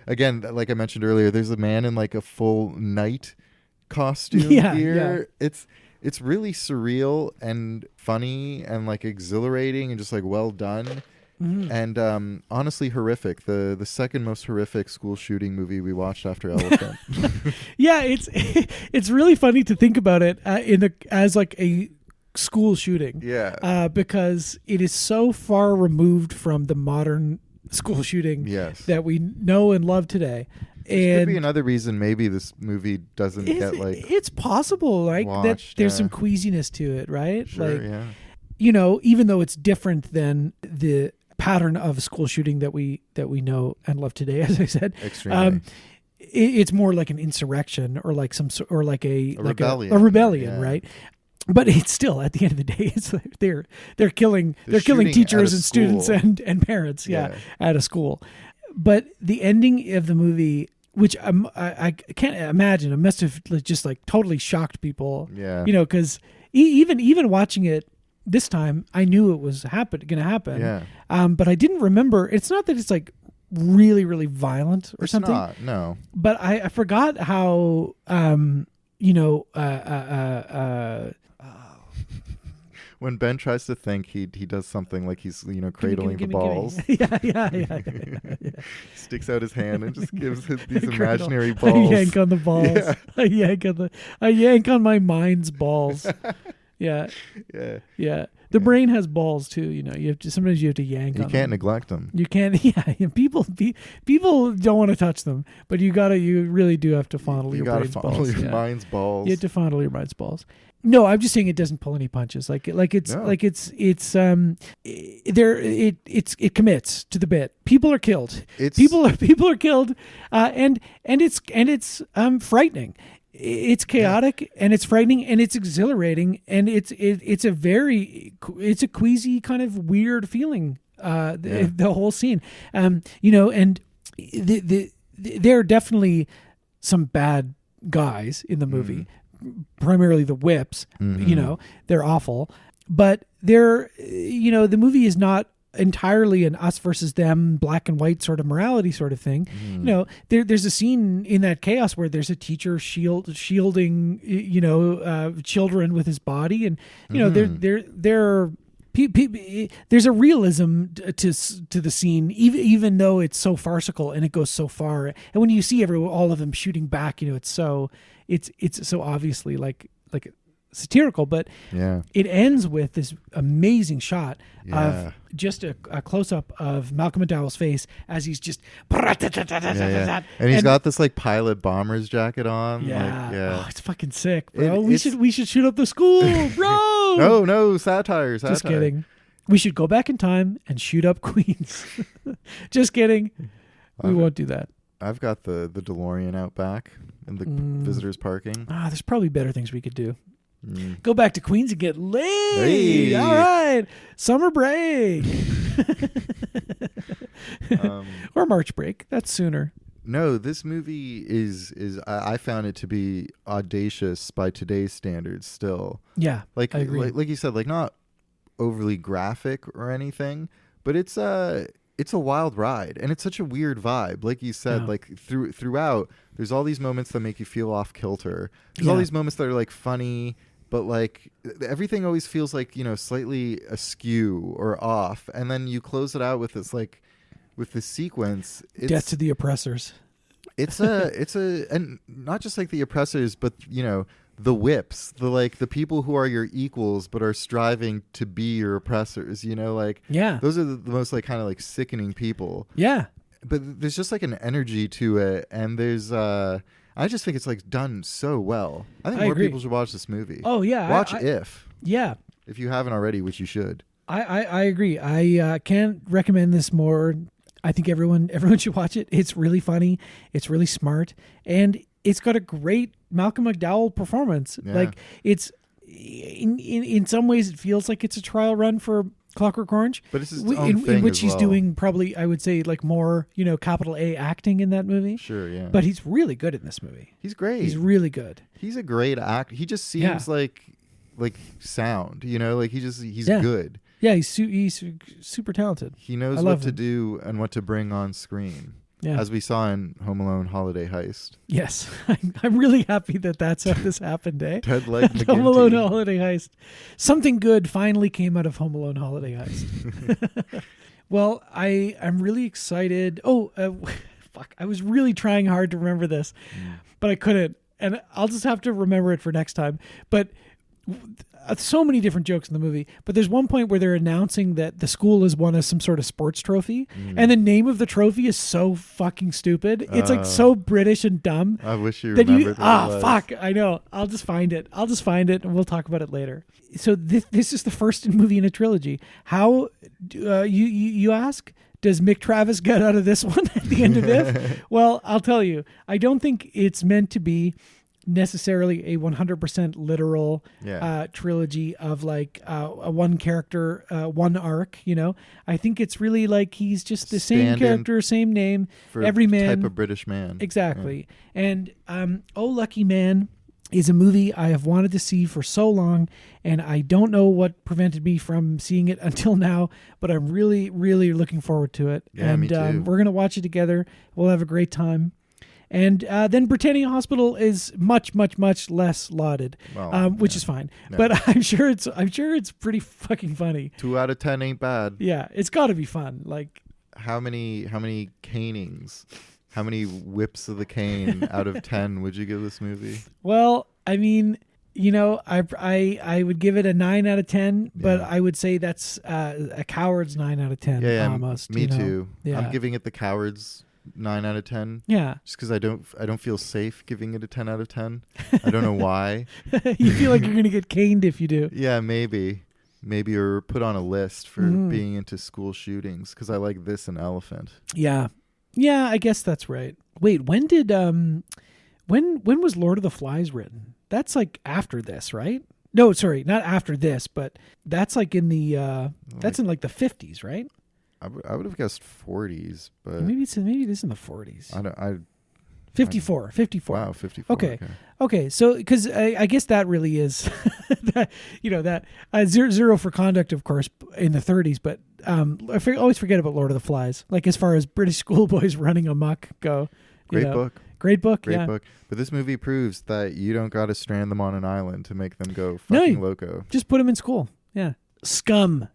again, like I mentioned earlier, there's a man in like a full knight costume here. It's really surreal and funny and like exhilarating and just like well done. And honestly horrific. The second most horrific school shooting movie we watched after Elephant. Yeah, it's really funny to think about it as like a school shooting. Yeah. Because it is so far removed from the modern school shooting that we know and love today. Could be another reason maybe this movie doesn't get like it's possible like watched, that there's some queasiness to it, right? Sure, like you know, even though it's different than the pattern of school shooting that we know and love today, as I said. Extremely. It's more like an insurrection or like a rebellion. A rebellion, right? But it's still, at the end of the day, it's like they're killing teachers and students and parents at a school. But the ending of the movie, which I can't imagine, it must have just like totally shocked people. Yeah. You know, because even watching it this time, I knew it was going to happen. Yeah. But I didn't remember. It's not that it's like really, really violent or something. It's not, no. But I forgot how, when Ben tries to think, he does something like he's cradling the balls. Yeah. Sticks out his hand and just gives these imaginary balls. balls. A yank on the balls. Yeah. A yank on my mind's balls. Yeah. The brain has balls too. You know, sometimes you have to yank. You can't neglect them. You can't. Yeah. People don't want to touch them, but you really do have to fondle your brain's balls. You got to fondle your mind's balls. You have to fondle your mind's balls. No, I'm just saying it doesn't pull any punches. It commits to the bit. People are killed. People are killed, and it's frightening. It's chaotic and it's frightening and it's exhilarating and it's a queasy kind of weird feeling. The whole scene, and there are definitely some bad guys in the movie. Primarily the whips, they're awful, but the movie is not entirely an us versus them, black and white sort of morality sort of thing. There's a scene in that chaos where there's a teacher shielding children with his body, and there's a realism to the scene, even though it's so farcical and it goes so far. And when you see all of them shooting back, it's so obviously like satirical, but it ends with this amazing shot of just a close-up of Malcolm McDowell's face as he's just and he's got this like pilot bomber's jacket on. Oh, it's fucking sick, bro. We should shoot up the school, bro. no satire. Just kidding. We should go back in time and shoot up Queens. Just kidding. We won't do that. I've got the DeLorean out back in the visitors parking. There's probably better things we could do. Go back to Queens and get laid. Hey. All right. Summer break. Or March break. That's sooner. No, this movie is I found it to be audacious by today's standards still. Yeah, like I agree. Like you said, like not overly graphic or anything, but it's a wild ride, and it's such a weird vibe. Like you said, like throughout, there's all these moments that make you feel off kilter. There's all these moments that are like funny, but like everything always feels like slightly askew or off, and then you close it out with this sequence. Death to the oppressors. It's and not just like the oppressors, but the whips, the people who are your equals but are striving to be your oppressors. Those are the most like kind of like sickening people. Yeah. But there's just like an energy to it, and there's I just think it's like done so well. I think I more agree. people should watch this movie. Oh yeah, Watch I- Yeah, if you haven't already, which you should. I agree. I can't recommend this more. I think everyone should watch it. It's really funny. It's really smart, and it's got a great Malcolm McDowell performance. Yeah. Like it's in some ways it feels like it's a trial run for Clockwork Orange, But it's his in, own in thing which as he's well. doing probably, I would say, like more capital A acting in that movie. Sure, yeah. But he's really good in this movie. he's great. He's really good. He's a great actor. He just seems like sound, like he's Yeah. good. Yeah, he's super talented. He knows I what love to him. do and what to bring on screen. Yeah. As we saw in Home Alone Holiday Heist. Yes, I'm really happy that that's how this happened. Ted Leg McGinty. Home Alone Holiday Heist. Something good finally came out of Home Alone Holiday Heist. Well, I'm really excited. Oh, fuck! I was really trying hard to remember this, but I couldn't, and I'll just have to remember it for next time. But so many different jokes in the movie, but there's one point where they're announcing that the school has won some sort of sports trophy, and the name of the trophy is so fucking stupid. It's like so British and dumb. I wish you That remembered what it was. fuck, I know. I'll just find it, and we'll talk about it later. So this is the first movie in a trilogy. How you ask? Does Mick Travis get out of this one at the end of it? Well, I'll tell you. I don't think it's meant to be necessarily a 100% literal trilogy of like a one character, one arc. I think it's really like he's just the same Stand-in character, same name, For every man. type of British man. Exactly. And Oh Lucky Man is a movie I have wanted to see for so long, and I don't know what prevented me from seeing it until now, but I'm really, really looking forward to it. Yeah, and me too. We're going to watch it together. We'll have a great time. And then Britannia Hospital is much, much, much less lauded, Well, which is fine. Yeah. But I'm sure it's pretty fucking funny. 2 out of 10 ain't bad. Yeah, it's got to be fun. Like, How many canings? How many whips of the cane out of 10 would you give this movie? well, I mean, I would give it a 9 out of 10, but Yeah. I would say that's a coward's 9 out of 10 Yeah, almost. me too. Yeah. I'm giving it the Cowards 9 out of 10. Yeah. Just because I don't feel safe giving it a 10 out of 10. I don't know why. You feel like you're going to get caned if you do. Yeah, maybe, or put on a list for being into school shootings because I like this and Elephant. Yeah. Yeah, I guess that's right. Wait, when did when was Lord of the Flies written? That's like after this, right? No, sorry, not after this, but that's like in the that's in like the 50s, right? I would have guessed 40s, but Maybe this is in the 40s. I don't. 54. Wow, 54. Okay. So, because I guess that really is that zero for Conduct, of course, in the 30s. But I always forget about Lord of the Flies. Like as far as British schoolboys running amok go. Great book. Great book. Great yeah. book. But this movie proves that you don't got to strand them on an island to make them go fucking loco. Just put them in school. Yeah. Scum.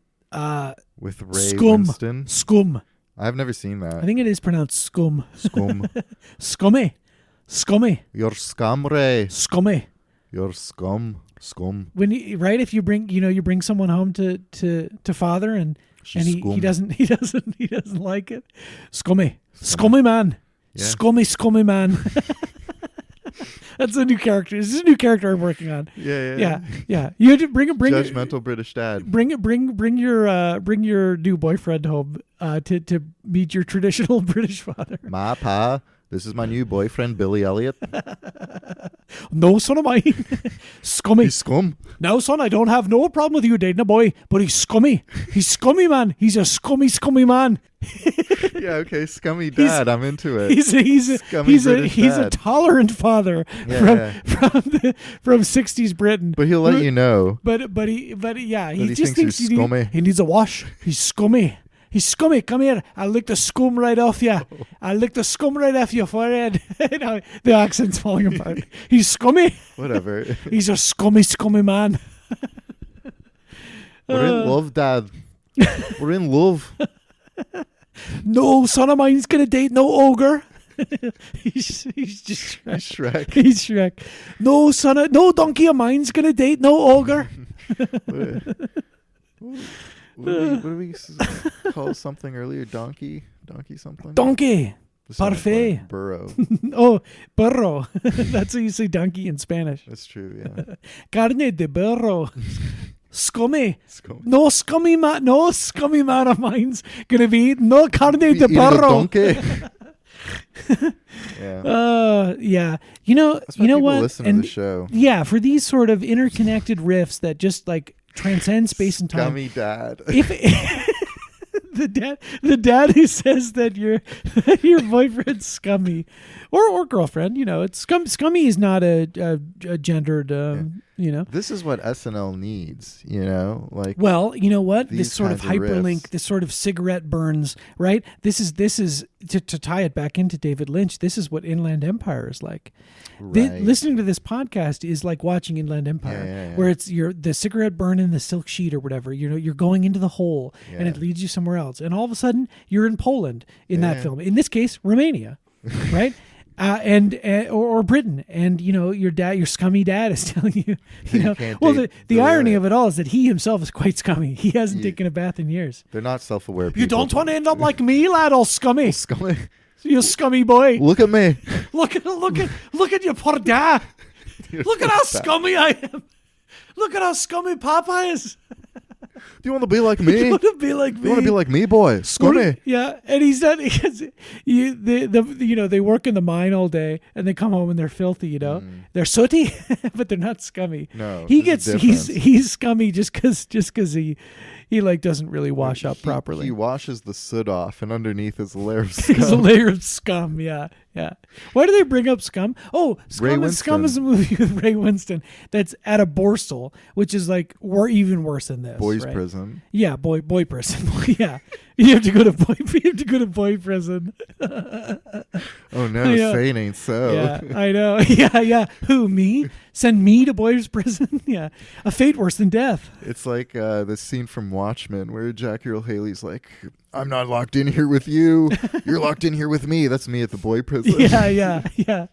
With Ray Scum. Winston. Scum. I've never seen that. I think it is pronounced scum. Scum. Scummy. Scummy. You're scum, Ray. Scummy. You're scum. Scum. When if you bring someone home to father and She's he scum. doesn't like it. Scummy man. Yeah. Scummy man. That's a new character. This is a new character I'm working on. Yeah. You have to bring Judgmental British dad. bring your new boyfriend home to meet your traditional British father. Ma pa, this is my new boyfriend, Billy Elliot. No son of mine. Scummy. He's scum. No, son, I don't have no problem with you dating a boy, but he's scummy. He's scummy, man. He's a scummy man. Yeah, okay, scummy dad. I'm into it. He's Scummy British a dad. tolerant father from 60s Britain. But he'll let you know. But he he just thinks thinks you're scummy. he needs a wash. He's scummy. He's scummy. Come here. I'll lick the scum right off you. I'll lick the scum right off your forehead. No, the accent's falling apart. He's scummy. Whatever. He's a scummy man. We're in love, Dad. We're in love. No son of mine's gonna date no ogre. he's just Shrek. Shrek. He's Shrek. No donkey of mine's gonna date no ogre. What did we call something earlier? Donkey something? Donkey. This sounds Parfait. like burro. Oh, burro. That's how you say donkey in Spanish. That's true. Yeah. Carne de burro. Scummy. Scummy. No scummy man of mine's gonna be no carne de Eating a burro. donkey. Yeah. Yeah. That's why You know people what? listen to the show. Yeah, for these sort of interconnected riffs that just like transcend space and time. Scummy dad. If the dad who says that your boyfriend's scummy or girlfriend, it's scummy is not a gendered This is what SNL needs, like. Well, you know what? These This sort of kinds of hyperlink, riffs. this sort of cigarette burns, right? This is to tie it back into David Lynch. This is what Inland Empire is like. Right. Listening to this podcast is like watching Inland Empire, Yeah. where it's the cigarette burn in the silk sheet or whatever. You're going into the hole, and Yeah. it leads you somewhere else, and all of a sudden you're in Poland in that Yeah. film. In this case, Romania, right? Or Britain, and your scummy dad is telling you, You can't well, date the the irony other. of it all is that he himself is quite scummy. He hasn't taken a bath in years. They're not self-aware people. You don't want to end up like me, lad, all scummy. Scummy. You scummy boy. Look at me. Look at your poor dad. Look at how scummy I am. Look at how scummy Papa is. Do you want to be like me? You want to be like me? You want to be like me, boy? Scummy. Yeah, and he's not because they work in the mine all day and they come home and they're filthy. They're sooty, but they're not scummy. No, he there's a gets difference. he's scummy just because he like doesn't really wash up properly. He washes the soot off, and underneath is a layer of There's a scum. layer of scum. Yeah. Why do they bring up Scum? Oh, Scum Winston. is a movie with Ray Winston that's at a borstal, which is like even worse than this. Boys' right? prison. Yeah, boy prison. Yeah, you have to go to boy prison. Oh no, Yeah. say it ain't so. Yeah, I know. Yeah. Who, me? Send me to boys prison? Yeah, a fate worse than death. It's like this scene from Watchmen where Jackie Earle Haley's like, "I'm not locked in here with you. You're locked in here with me." That's me at the boy prison. Yeah.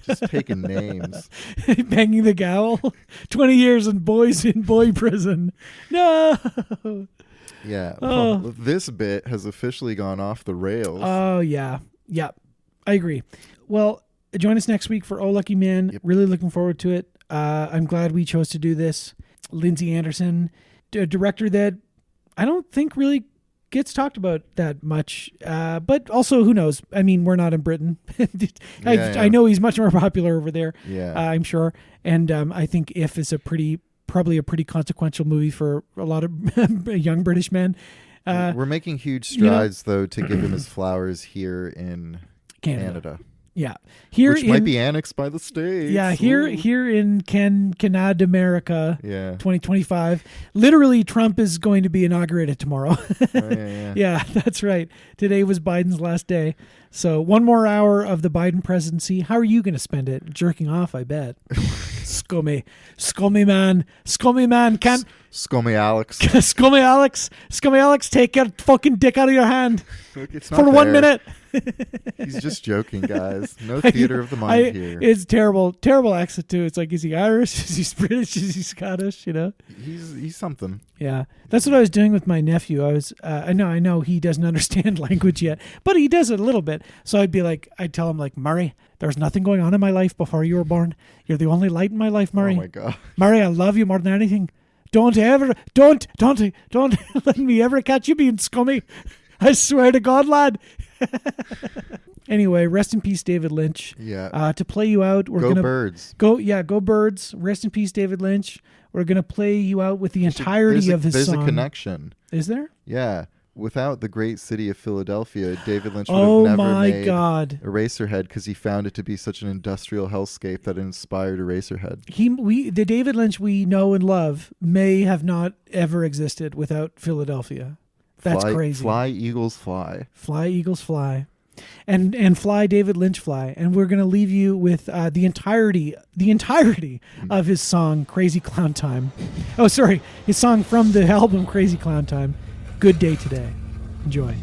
Just taking names. Banging the gavel. 20 years in boy prison. No. Yeah. Oh. Well, this bit has officially gone off the rails. Oh, yeah. I agree. Well, join us next week for Oh Lucky Man. Yep. Really looking forward to it. I'm glad we chose to do this. Lindsay Anderson, a director that I don't think really gets talked about that much. But also, who knows? I mean, we're not in Britain. I know he's much more popular over there. Yeah. I'm sure. And I think If is probably a pretty consequential movie for a lot of young British men. We're making huge strides, though, to give him his flowers here in Canada. Yeah. Here Which might be annexed by the States. Yeah, here in Canada, America, Yeah. 2025. Literally, Trump is going to be inaugurated tomorrow. Yeah. Yeah, that's right. Today was Biden's last day. So one more hour of the Biden presidency. How are you going to spend it? Jerking off, I bet. Scummy man, can't Scummy Alex. Scummy Alex, take your fucking dick out of your hand Look, it's not for 1 fair. minute. He's just joking, guys. No theater of the mind here. It's terrible accent too. It's like, is he Irish? Is he British? Is he Scottish? He's something. Yeah, that's what I was doing with my nephew. I know he doesn't understand language yet, but he does it a little bit. So I'd tell him like, Murray, there's nothing going on in my life before you were born. You're the only light in my life, Murray. Oh my god. Murray, I love you more than anything. Don't let me ever catch you being scummy. I swear to God, lad. Anyway, rest in peace, David Lynch. Yeah. To play you out, we're Go gonna Birds. go Birds. Rest in peace, David Lynch. We're gonna play you out with the entirety of his There's song. a connection. Is there? Yeah. Without the great city of Philadelphia, David Lynch would Oh have never my made God. Eraserhead because he found it to be such an industrial hellscape that inspired Eraserhead. The David Lynch we know and love may have not ever existed without Philadelphia. That's crazy. Fly, Eagles, fly. Fly, Eagles, fly. And fly, David Lynch, fly. And we're going to leave you with the entirety of his song, Crazy Clown Time. Oh, sorry. His song from the album, Crazy Clown Time. Good Day Today. Enjoy.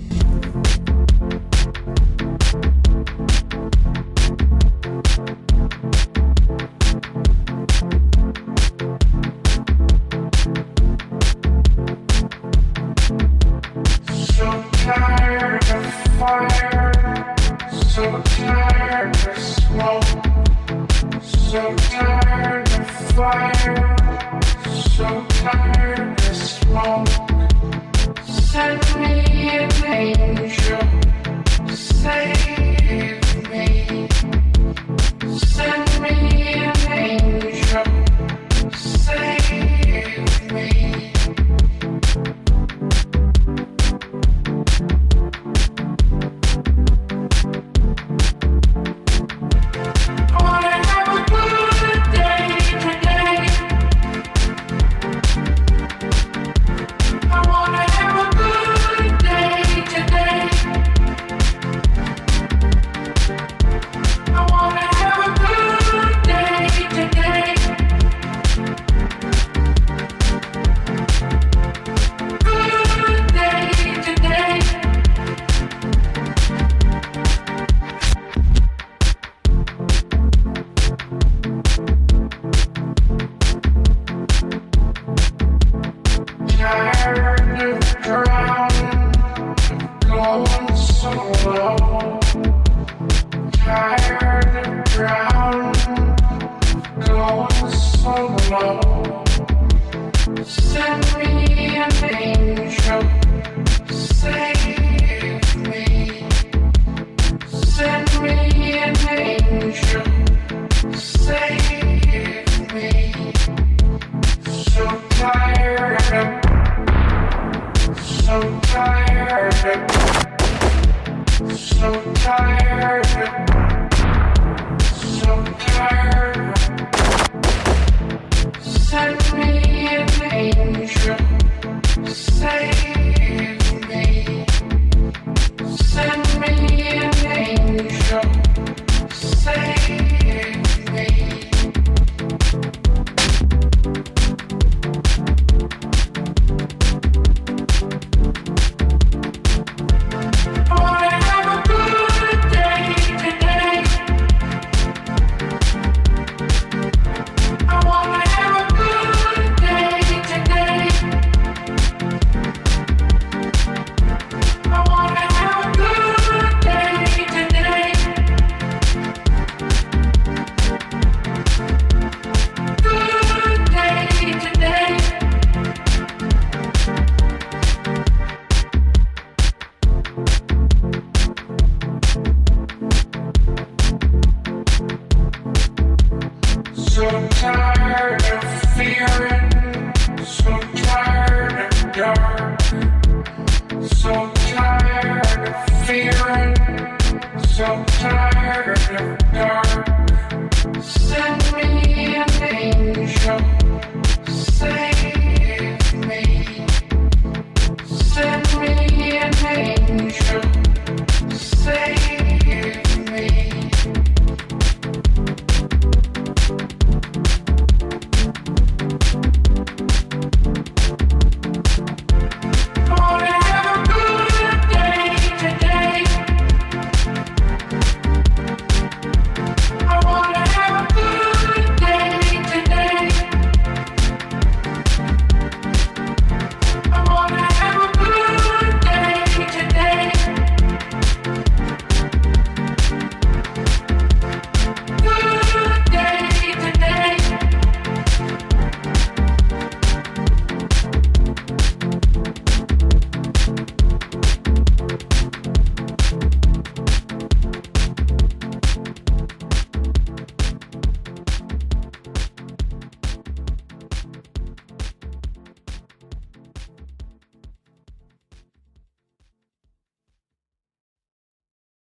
So tired of fire, tired of smoke. Send me an angel, save me. Send me an angel, save me. I wanna have a good day today. I wanna have a good day today. I wanna have a good day today. Good day today. Tired of drowning, going so low. Tired of drowning, going so low. Send me an angel, save me. Send me an angel, save me. So tired of, so tired of, so tired of, so tired of. Send me an angel, save me. Send me an angel, save me. I wanna have a good day today. I wanna have a good day today. I wanna have a good day today. Good day today. So tired of fearing, so tired of dark, so tired of fearing, so tired.